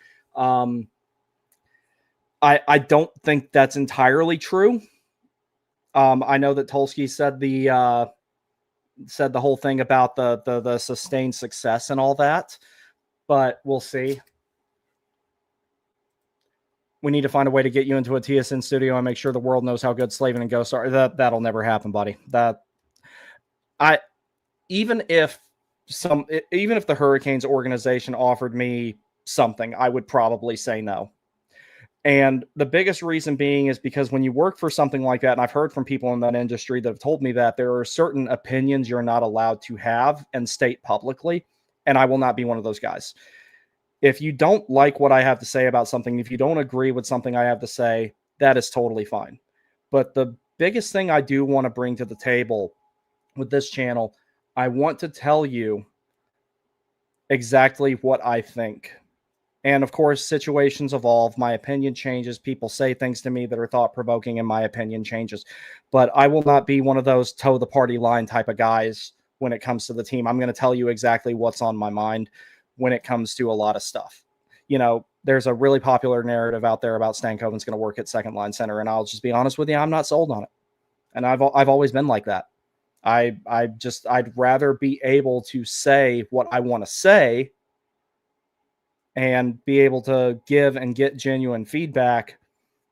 I don't think that's entirely true. I know that Tulsky said the whole thing about the sustained success and all that, but we'll see. We need to find a way to get you into a TSN studio and make sure the world knows how good Slavin and Ghost are. That'll never happen, buddy. Even if the Hurricanes organization offered me something, I would probably say no. And the biggest reason being is because when you work for something like that, and I've heard from people in that industry that have told me that there are certain opinions you're not allowed to have and state publicly, and I will not be one of those guys. If you don't like what I have to say about something, if you don't agree with something I have to say, that is totally fine. But the biggest thing I do want to bring to the table with this channel, I want to tell you exactly what I think. And of course, situations evolve. My opinion changes. People say things to me that are thought-provoking, and my opinion changes. But I will not be one of those toe the party line type of guys when it comes to the team. I'm going to tell you exactly what's on my mind when it comes to a lot of stuff. There's a really popular narrative out there about Stankoven's going to work at second line center, and I'll just be honest with you, I'm not sold on it. And I've always been like that. I'd rather be able to say what I want to say and be able to give and get genuine feedback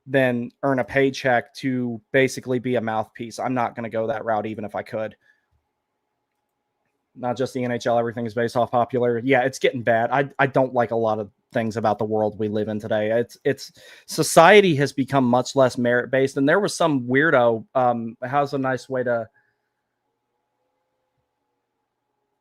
than earn a paycheck to basically be a mouthpiece. I'm not going to go that route, even if I could. Not just the NHL, everything is based off popularity. Yeah, it's getting bad. I don't like a lot of things about the world we live in today. It's society has become much less merit-based, and there was some weirdo, how's a nice way to...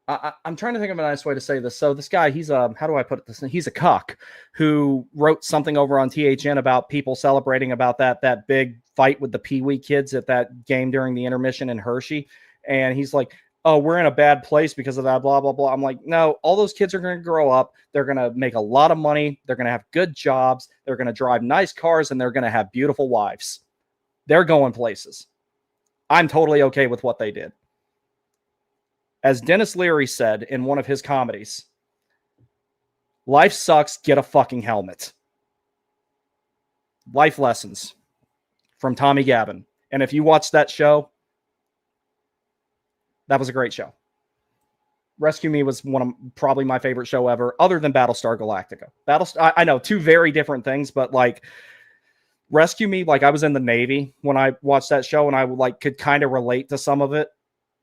I'm trying to think of a nice way to say this. So this guy, he's how do I put this? He's a cuck who wrote something over on THN about people celebrating about that big fight with the Pee Wee kids at that game during the intermission in Hershey. And he's like, oh, we're in a bad place because of that, blah, blah, blah. I'm like, no, all those kids are going to grow up. They're going to make a lot of money. They're going to have good jobs. They're going to drive nice cars, and they're going to have beautiful wives. They're going places. I'm totally okay with what they did. As Dennis Leary said in one of his comedies, life sucks, get a fucking helmet. Life lessons from Tommy Gavin. And if you watched that show, that was a great show. Rescue Me was one of probably my favorite show ever, other than Battlestar Galactica. I know, 2 very different things, but like Rescue Me, like I was in the Navy when I watched that show, and I could kind of relate to some of it.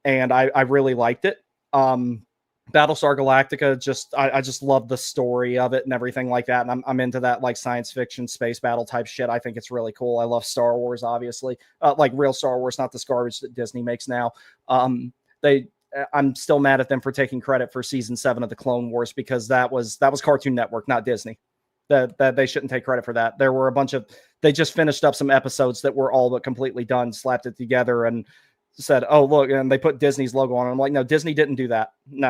And I really liked it. Battlestar Galactica, I just love the story of it and everything like that. And I'm into that like science fiction, space battle type shit. I think it's really cool. I love Star Wars, obviously, like real Star Wars, not this garbage that Disney makes now. I'm still mad at them for taking credit for season 7 of the Clone Wars, because that was Cartoon Network, not Disney. That they shouldn't take credit for that. There were a bunch of, they just finished up some episodes that were all but completely done, slapped it together, and said, "Oh, look," and they put Disney's logo on it. I'm like, no, Disney didn't do that. No.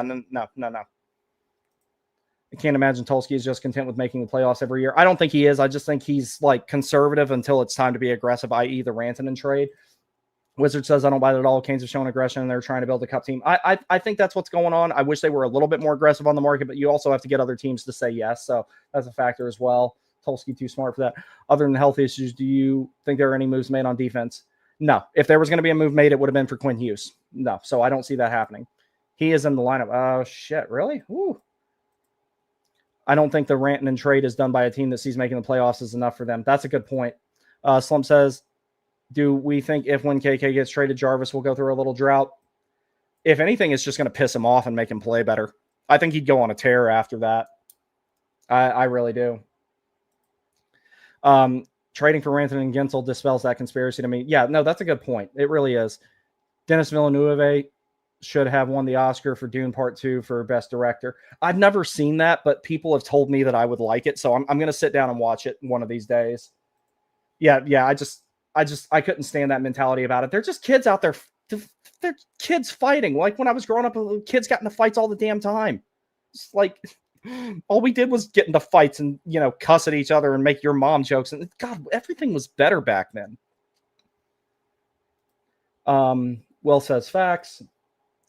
I can't imagine Tulsky is just content with making the playoffs every year. I don't think he is. I just think he's like conservative until it's time to be aggressive, i.e. the Rantanen trade. Wizard says, I don't buy it at all. Canes have shown aggression, and they're trying to build a cup team. I think that's what's going on. I wish they were a little bit more aggressive on the market, but you also have to get other teams to say yes. So that's a factor as well. Tulsky too smart for that. Other than health issues, do you think there are any moves made on defense? No. If there was going to be a move made, it would have been for Quinn Hughes. No. So I don't see that happening. He is in the lineup. Oh, shit. Really? Ooh. I don't think the Rantanen trade is done by a team that sees making the playoffs is enough for them. That's a good point. Slump says, do we think if when KK gets traded, Jarvis will go through a little drought? If anything, it's just going to piss him off and make him play better. I think he'd go on a tear after that. I really do. Trading for Rantanen and Gensel dispels that conspiracy to me. Yeah, no, that's a good point. It really is. Dennis Villeneuve should have won the Oscar for Dune Part 2 for Best Director. I've never seen that, but people have told me that I would like it, so I'm going to sit down and watch it one of these days. Yeah, I couldn't stand that mentality about it. They're just kids out there. They're kids fighting. Like when I was growing up, kids got into fights all the damn time. It's like all we did was get into fights and, cuss at each other and make your mom jokes. And God, everything was better back then. Will says facts.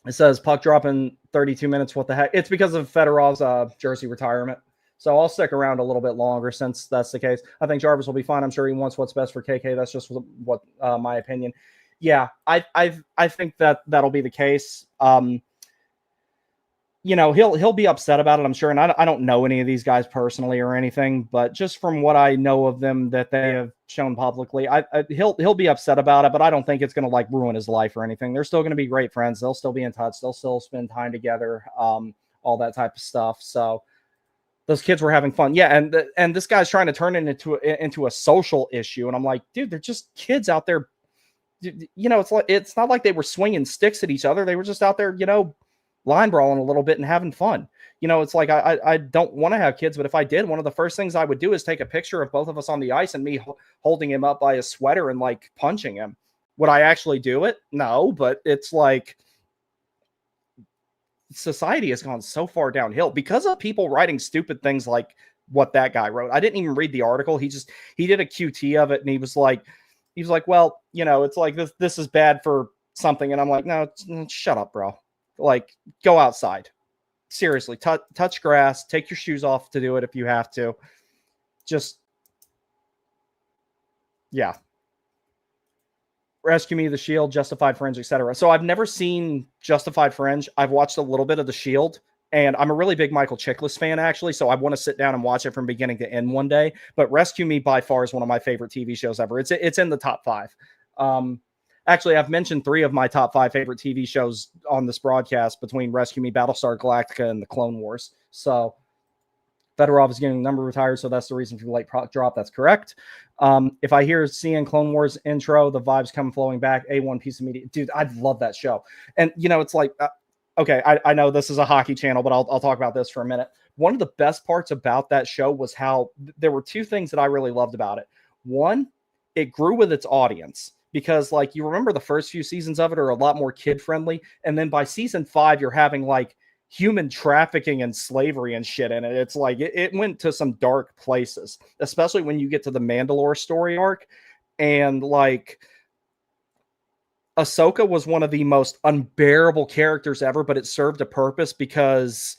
It says puck drop in 32 minutes. What the heck? It's because of Fedorov's jersey retirement. So I'll stick around a little bit longer since that's the case. I think Jarvis will be fine. I'm sure he wants what's best for KK. That's just what my opinion. Yeah, I think that'll be the case. He'll be upset about it, I'm sure. And I don't know any of these guys personally or anything, but just from what I know of them that they have shown publicly, he'll be upset about it. But I don't think it's going to ruin his life or anything. They're still going to be great friends. They'll still be in touch. They'll still spend time together. All that type of stuff. So those kids were having fun. Yeah, and this guy's trying to turn it into a social issue. And I'm like, dude, they're just kids out there. It's not like they were swinging sticks at each other. They were just out there, line brawling a little bit and having fun. It's like I don't want to have kids, but if I did, one of the first things I would do is take a picture of both of us on the ice and me holding him up by his sweater and punching him. Would I actually do it? No, but it's like society has gone so far downhill because of people writing stupid things like what that guy wrote. I didn't even read the article. He did a QT of it, and he was like, well, it's like this is bad for something. And I'm like, no, shut up, bro. Go outside. Seriously, touch grass, take your shoes off to do it if you have to. Just, yeah. Rescue Me, The Shield, Justified Fringe, etc. So I've never seen Justified Fringe. I've watched a little bit of The Shield, and I'm a really big Michael Chiklis fan, actually, so I want to sit down and watch it from beginning to end one day. But Rescue Me, by far, is one of my favorite TV shows ever. It's in the top 5. Actually, I've mentioned 3 of my top 5 favorite TV shows on this broadcast between Rescue Me, Battlestar Galactica, and The Clone Wars. So Fedorov is getting number retired, so that's the reason for the late drop. That's correct. If I hear CN Clone Wars intro, the vibes come flowing back. A1 piece of media. Dude, I love that show. And, it's like, okay, I know this is a hockey channel, but I'll talk about this for a minute. One of the best parts about that show was how there were 2 things that I really loved about it. One, it grew with its audience. Because, you remember the first few seasons of it are a lot more kid-friendly. And then by season 5, you're having, human trafficking and slavery and shit in it. It's like it went to some dark places, especially when you get to the Mandalore story arc. And, Ahsoka was one of the most unbearable characters ever, but it served a purpose because,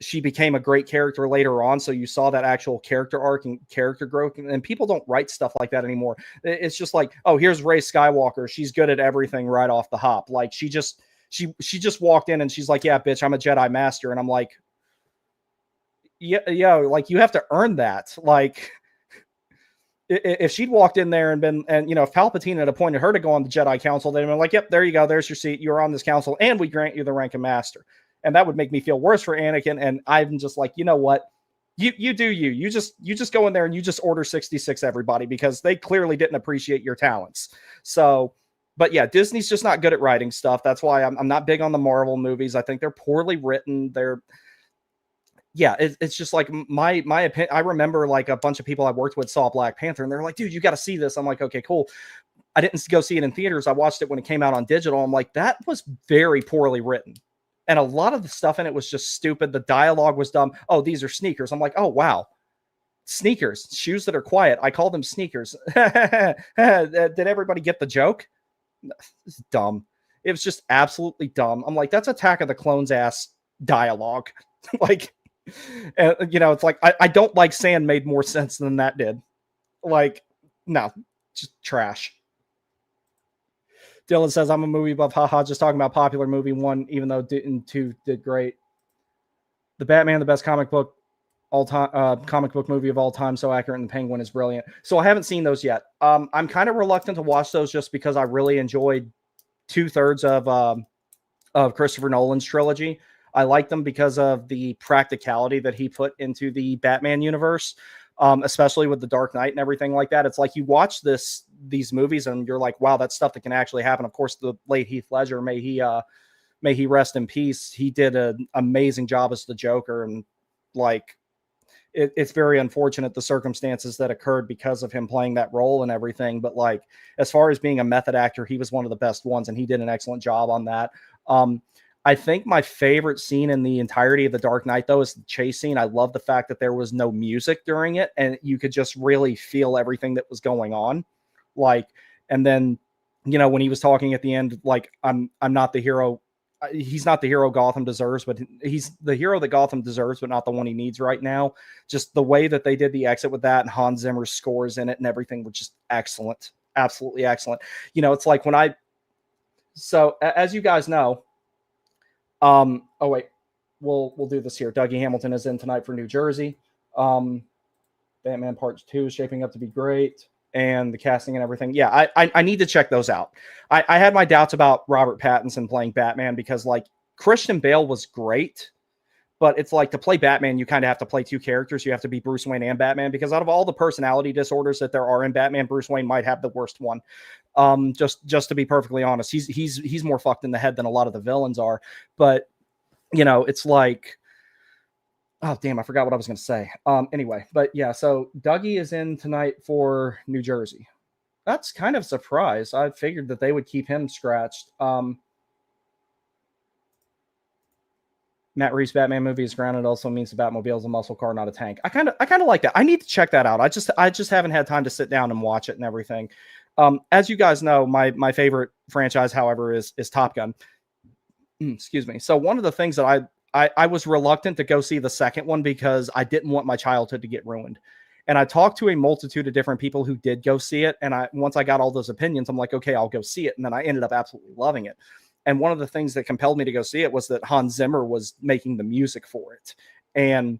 she became a great character later on. So you saw that actual character arc and character growth. And people don't write stuff like that anymore. It's just oh, here's Rey Skywalker. She's good at everything right off the hop. She just walked in and she's like, yeah, bitch, I'm a Jedi master. And I'm like, yeah, you have to earn that. If she'd walked in there and if Palpatine had appointed her to go on the Jedi Council, they'd been like, yep, there you go. There's your seat. You're on this council and we grant you the rank of master. And that would make me feel worse for Anakin. And I'm just like, you know what? You do you. You just go in there and you just order 66 everybody because they clearly didn't appreciate your talents. So but yeah, Disney's just not good at writing stuff. That's why I'm not big on the Marvel movies. I think they're poorly written. It's just like my opinion. I remember like a bunch of people I worked with saw Black Panther and they're like, dude, you got to see this. I'm like, okay, cool. I didn't go see it in theaters. I watched it when it came out on digital. I'm like, that was very poorly written. And a lot of the stuff in it was just stupid. The dialogue was dumb. Oh, these are sneakers. I'm like, oh, wow. Sneakers, shoes that are quiet. I call them sneakers. Did everybody get the joke? It's dumb. It was just absolutely dumb. I'm like, that's Attack of the Clones ass dialogue. Like, it's like, I don't like Sand made more sense than that did. Like, no, just trash. Dylan says, I'm a movie buff. Haha, just talking about popular movie 1, even though 2 did great. The Batman, the best comic book movie of all time, so accurate, and the Penguin is brilliant. So I haven't seen those yet. I'm kind of reluctant to watch those just because I really enjoyed 2/3 of Christopher Nolan's trilogy. I like them because of the practicality that he put into the Batman universe, especially with the Dark Knight and everything like that. It's like you watch these movies and you're like, wow, that's stuff that can actually happen. Of course, the late Heath Ledger, may he rest in peace. He did an amazing job as the Joker, and like it's very unfortunate the circumstances that occurred because of him playing that role and everything. But like, as far as being a method actor, he was one of the best ones, and he did an excellent job on that. I think my favorite scene in the entirety of The Dark Knight, though, is the chase scene. I love the fact that there was no music during it, and you could just really feel everything that was going on. Like, and then, when he was talking at the end, like, I'm not the hero. He's not the hero Gotham deserves, but he's the hero that Gotham deserves, but not the one he needs right now. Just the way that they did the exit with that, and Hans Zimmer's scores in it and everything were just excellent. Absolutely excellent. It's like so as you guys know, oh wait, we'll do this here. Dougie Hamilton is in tonight for New Jersey. Batman Part 2 is shaping up to be great, and the casting and everything. Yeah, I need to check those out. I had my doubts about Robert Pattinson playing Batman because like Christian Bale was great, but it's like to play Batman, you kind of have to play 2 characters. You have to be Bruce Wayne and Batman, because out of all the personality disorders that there are in Batman, Bruce Wayne might have the worst one. Just to be perfectly honest, he's more fucked in the head than a lot of the villains are. But it's like, oh damn, I forgot what I was going to say. Anyway, but yeah, so Dougie is in tonight for New Jersey. That's kind of a surprise. I figured that they would keep him scratched. Matt Reeves' Batman movie is grounded also means the Batmobile is a muscle car, not a tank. I kind of like that. I need to check that out. I just haven't had time to sit down and watch it and everything. As you guys know, my favorite franchise, however, is Top Gun. Excuse me. So one of the things that I was reluctant to go see the second one because I didn't want my childhood to get ruined. And I talked to a multitude of different people who did go see it. And once I got all those opinions, I'm like, okay, I'll go see it. And then I ended up absolutely loving it. And one of the things that compelled me to go see it was that Hans Zimmer was making the music for it. And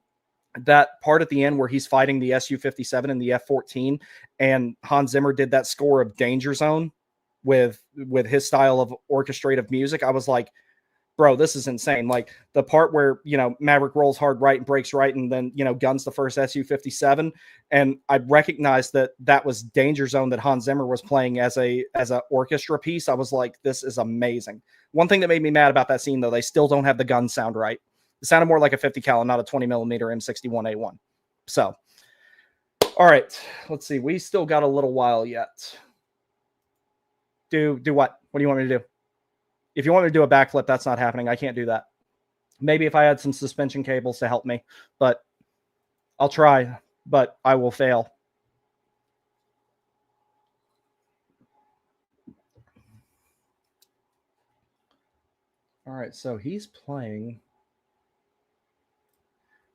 that part at the end where he's fighting the Su-57 and the F-14, and Hans Zimmer did that score of Danger Zone with his style of orchestrative music. I was like, bro, this is insane. Like the part where, Maverick rolls hard right and breaks right, and then, guns the first Su-57. And I recognized that was Danger Zone that Hans Zimmer was playing as a orchestra piece. I was like, this is amazing. One thing that made me mad about that scene, though, they still don't have the gun sound right. It sounded more like a 50 cal, not a 20 millimeter M61A1. So, all right, let's see. We still got a little while yet. Do what? What do you want me to do? If you want me to do a backflip, that's not happening. I can't do that. Maybe if I had some suspension cables to help me, but I'll try, but I will fail. All right, so he's playing.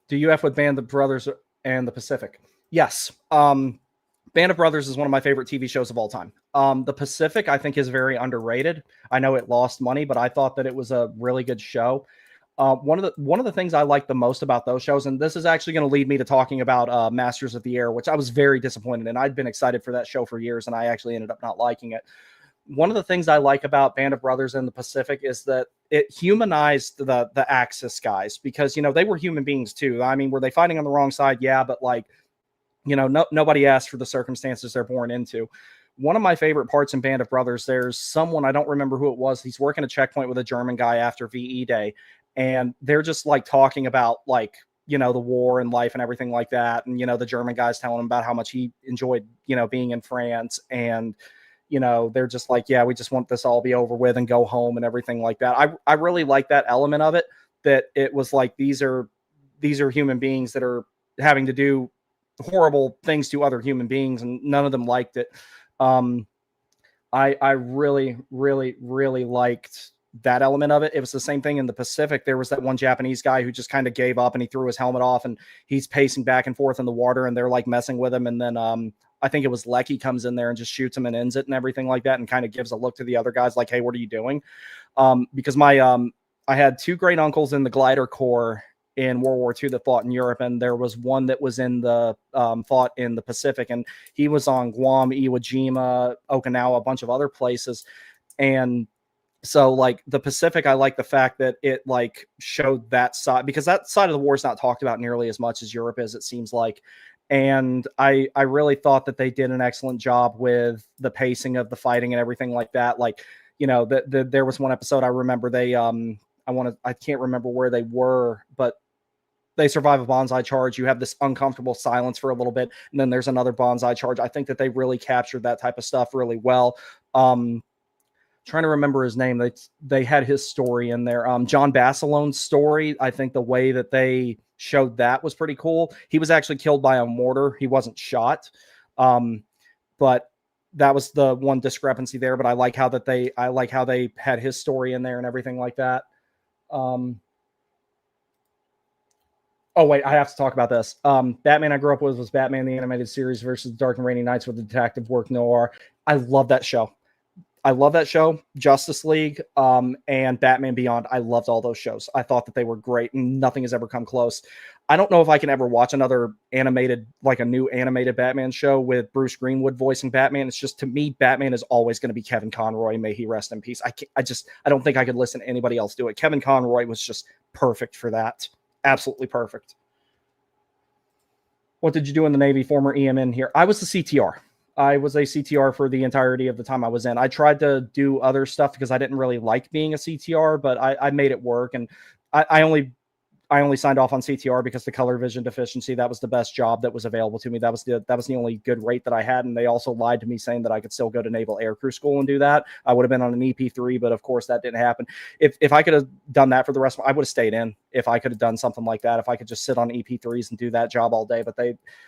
Do you F with Band of Brothers and the Pacific? Yes. Band of Brothers is one of my favorite TV shows of all time. The Pacific, I think, is very underrated. I know it lost money, but I thought that it was a really good show. One of the things I like the most about those shows, and this is actually going to lead me to talking about Masters of the Air, which I was very disappointed in. I'd been excited for that show for years, and I actually ended up not liking it. One of the things I like about Band of Brothers and the Pacific is that it humanized the Axis guys, because, they were human beings too. I mean, were they fighting on the wrong side? Yeah, but like, nobody asked for the circumstances they're born into. one of my favorite parts in Band of Brothers, there's someone, I don't remember who it was. He's working a checkpoint with a German guy after VE Day. And they're just like talking about like, the war and life and everything like that. And, the German guy's telling him about how much he enjoyed, being in France. And, they're just like, yeah, we just want this all be over with and go home and everything like that. I really like that element of it, that it was like, these are human beings that are having to do horrible things to other human beings, and none of them liked it. I really, really, really liked that element of it. It was the same thing in the Pacific. There was that one Japanese guy who just kind of gave up and he threw his helmet off and he's pacing back and forth in the water and they're like messing with him. And then I think it was Lecky comes in there and just shoots him and ends it and everything like that, and kind of gives a look to the other guys like, hey, what are you doing? Because I had two great uncles in the glider corps in World War II that fought in Europe, and there was one that was in the fought in the Pacific, and he was on Guam, Iwo Jima, Okinawa, a bunch of other places. And so like the Pacific, I like the fact that it like showed that side, because that side of the war is not talked about nearly as much as Europe is, it seems like. And I really thought that they did an excellent job with the pacing of the fighting and everything like that. Like, there was one episode I remember they I can't remember where they were, but they survive a bonsai charge. You have this uncomfortable silence for a little bit, and then there's another bonsai charge. I think that they really captured that type of stuff really well. Trying to remember his name. They had his story in there. John Bassilone's story. I think the way that they showed that was pretty cool. He was actually killed by a mortar. He wasn't shot. But that was the one discrepancy there. But I like how they had his story in there and everything like that. Oh, wait, I have to talk about this. Batman I grew up with was Batman the Animated Series versus Dark and Rainy Nights with the detective work noir. I love that show. Justice League, and Batman Beyond. I loved all those shows. I thought that they were great, and nothing has ever come close. I don't know if I can ever watch another animated, like a new animated Batman show with Bruce Greenwood voicing Batman. It's just, to me, Batman is always going to be Kevin Conroy. May he rest in peace. I don't think I could listen to anybody else do it. Kevin Conroy was just perfect for that. Absolutely perfect. What did you do in the Navy? Former EMN here. I was the CTR. I was a CTR for the entirety of the time I was in. I tried to do other stuff because I didn't really like being a CTR, but I made it work. And I only signed off on CTR because the color vision deficiency, that was the best job that was available to me. That was the only good rate that I had. And they also lied to me saying that I could still go to Naval Aircrew School and do that. I would have been on an EP3, but of course that didn't happen. If I could have done that for the rest of I would have stayed in. If I could have done something like that, if I could just sit on EP3s and do that job all day. But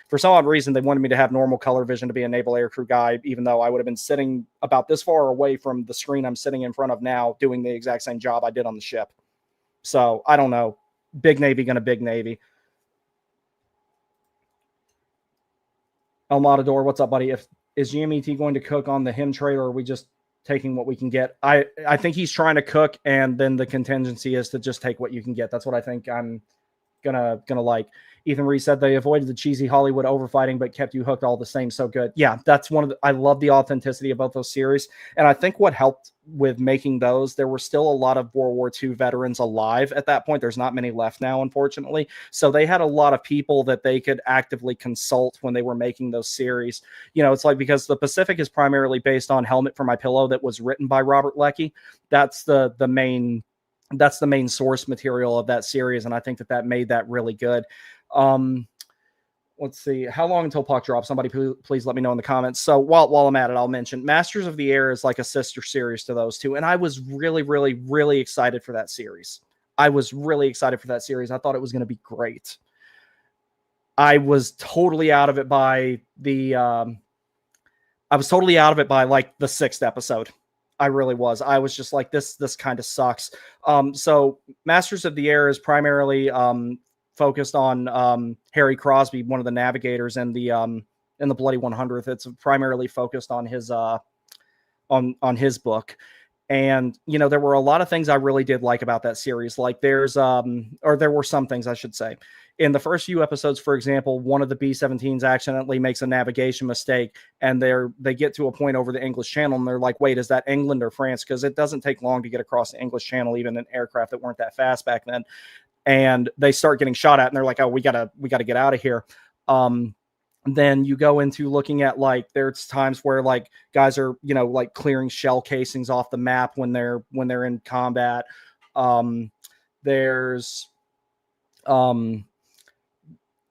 for some odd reason, they wanted me to have normal color vision to be a Naval Aircrew guy, even though I would have been sitting about this far away from the screen I'm sitting in front of now, doing the exact same job I did on the ship. So I don't know. Big Navy gonna big Navy. El Matador, what's up, buddy? Is GMET going to cook on the him trade, or are we just taking what we can get? I think he's trying to cook, and then the contingency is to just take what you can get. That's what I think I'm gonna like. Ethan Reese said they avoided the cheesy Hollywood overfighting, but kept you hooked all the same. So good. Yeah, that's I love the authenticity of both those series. And I think what helped with making those, there were still a lot of World War II veterans alive at that point. There's not many left now, unfortunately. So they had a lot of people that they could actively consult when they were making those series. It's like, because the Pacific is primarily based on Helmet for My Pillow that was written by Robert Leckie. That's the main source material of that series. And I think that made that really good. Let's see. How long until Puck drops? Somebody please let me know in the comments. So while I'm at it, I'll mention Masters of the Air is like a sister series to those two. And I was really, really, really excited for that series. I thought it was going to be great. I was totally out of it by like the 6th episode. I really was. I was just like, this kind of sucks. So Masters of the Air is primarily focused on Harry Crosby, one of the navigators in the Bloody 100th. It's primarily focused on his on his book. And there were a lot of things I really did like about that series. Like there were some things, I should say. In the first few episodes, for example, one of the B-17s accidentally makes a navigation mistake, and they get to a point over the English Channel, and they're like, wait, is that England or France? Because it doesn't take long to get across the English Channel, even in aircraft that weren't that fast back then. And they start getting shot at, and they're like, oh, we gotta get out of here. then you go into looking at like there's times where like guys are, you know, like clearing shell casings off the map when they're in combat. There's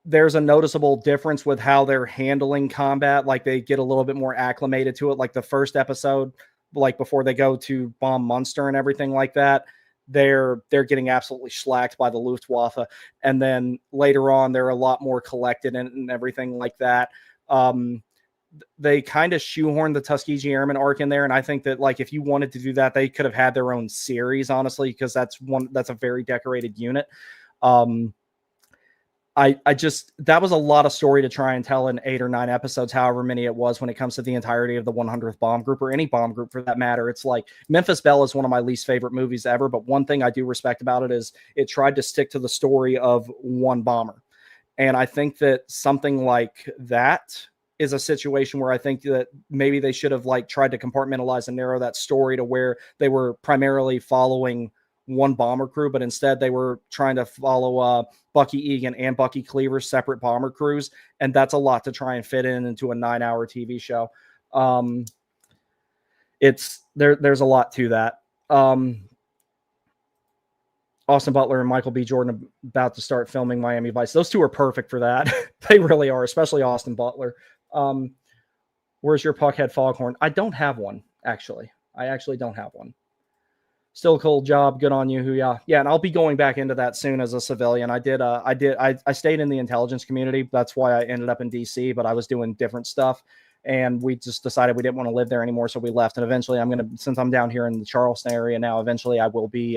there's a noticeable difference with how they're handling combat. Like they get a little bit more acclimated to it. Like the first episode, like before they go to bomb Munster and everything like that, they're getting absolutely slacked by the Luftwaffe. And then later on, they're a lot more collected and everything like that. They kind of shoehorned the Tuskegee Airmen arc in there. And I think that like, if you wanted to do that, they could have had their own series, honestly, because that's a very decorated unit. I just, that was a lot of story to try and tell in 8 or 9 episodes, however many it was, when it comes to the entirety of the 100th bomb group, or any bomb group for that matter. It's like Memphis Belle is one of my least favorite movies ever. But one thing I do respect about it is it tried to stick to the story of one bomber. And I think that something like that is a situation where I think that maybe they should have like tried to compartmentalize and narrow that story to where they were primarily following one bomber crew, but instead they were trying to follow Bucky Egan and Bucky Cleaver's separate bomber crews. And that's a lot to try and fit into a 9-hour TV show. There's a lot to that. Austin Butler and Michael B. Jordan about to start filming Miami Vice. Those two are perfect for that. They really are, especially Austin Butler. Where's your Puckhead Foghorn? I don't have one, actually. I actually don't have one. Still a cool job. Good on you, Huya. Yeah, and I'll be going back into that soon as a civilian. I stayed in the intelligence community. That's why I ended up in DC, but I was doing different stuff. And we just decided we didn't want to live there anymore, so we left. And eventually since I'm down here in the Charleston area now, eventually I will be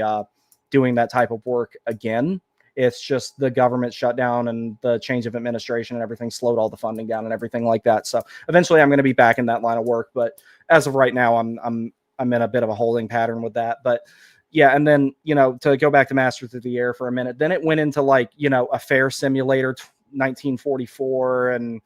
doing that type of work again. It's just the government shutdown and the change of administration and everything slowed all the funding down and everything like that. So eventually I'm going to be back in that line of work. But as of right now, I'm in a bit of a holding pattern with that. But yeah, and then, you know, to go back to Masters of the Air for a minute, then it went into like, you know, a fair simulator 1944. And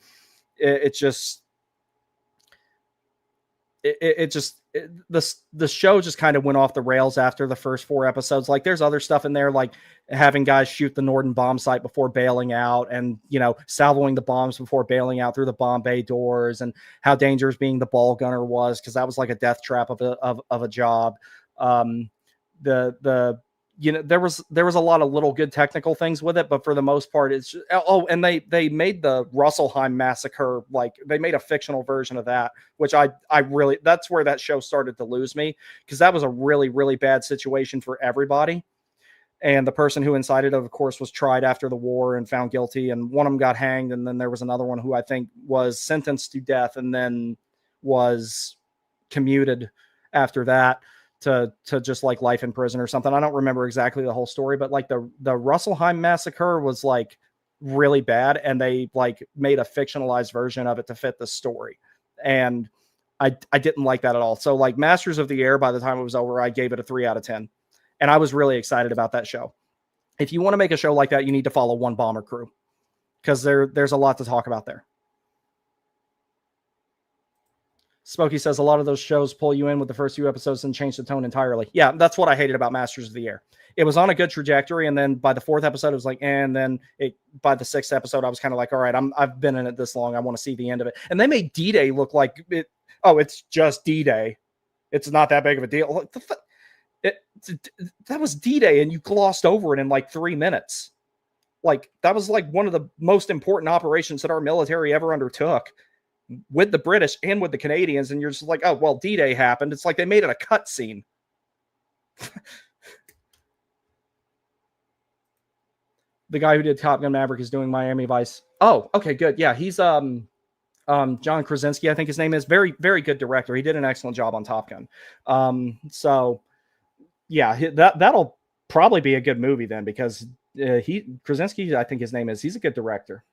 the show just kind of went off the rails after the first 4 episodes. Like there's other stuff in there, like having guys shoot the Norden bomb site before bailing out, and, you know, salvoing the bombs before bailing out through the bomb bay doors, and how dangerous being the ball gunner was, because that was like a death trap of a job. You know, there was a lot of little good technical things with it, but for the most part, it's just, and they made the Russellheim massacre, like they made a fictional version of that, which I really, that's where that show started to lose me, because that was a really, really bad situation for everybody. And the person who incited it, of course, was tried after the war and found guilty, and one of them got hanged, and then there was another one who I think was sentenced to death and then was commuted after that to just like life in prison or something. I don't remember exactly the whole story, but like the Russellheim massacre was like really bad, and they like made a fictionalized version of it to fit the story. And I didn't like that at all. So like Masters of the Air, by the time it was over, I gave it a 3 out of 10. And I was really excited about that show. If you want to make a show like that, you need to follow one bomber crew, because there's a lot to talk about there. Smokey says a lot of those shows pull you in with the first few episodes and change the tone entirely. Yeah, that's what I hated about Masters of the Air. It was on a good trajectory, and then by the 4th episode, it was like, and then by the 6th episode, I was kind of like, all right, I've been in it this long, I want to see the end of it. And they made D-Day look like it. Oh, it's just D-Day. It's not that big of a deal. That was D-Day, and you glossed over it in like 3 minutes. Like that was like one of the most important operations that our military ever undertook, with the British and with the Canadians, and you're just like, oh, well, D-Day happened. It's like they made it a cutscene. The guy who did Top Gun Maverick is doing Miami Vice. Oh, okay, good. Yeah, he's John Krasinski, I think his name is. Very, very good director. He did an excellent job on Top Gun. So yeah, that'll probably be a good movie then, because Krasinski, I think his name is. He's a good director.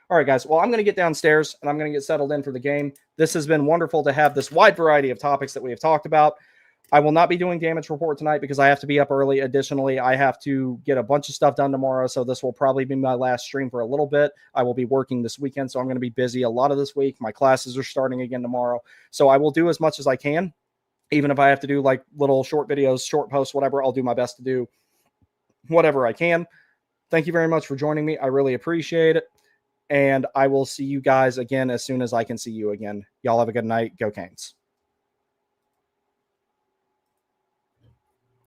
All right, guys. Well, I'm going to get downstairs and I'm going to get settled in for the game. This has been wonderful to have this wide variety of topics that we have talked about. I will not be doing damage report tonight because I have to be up early. Additionally, I have to get a bunch of stuff done tomorrow, so this will probably be my last stream for a little bit. I will be working this weekend, so I'm going to be busy a lot of this week. My classes are starting again tomorrow, so I will do as much as I can. Even if I have to do like little short videos, short posts, whatever, I'll do my best to do whatever I can. Thank you very much for joining me. I really appreciate it. And I will see you guys again as soon as I can see you again. Y'all have a good night. Go Canes.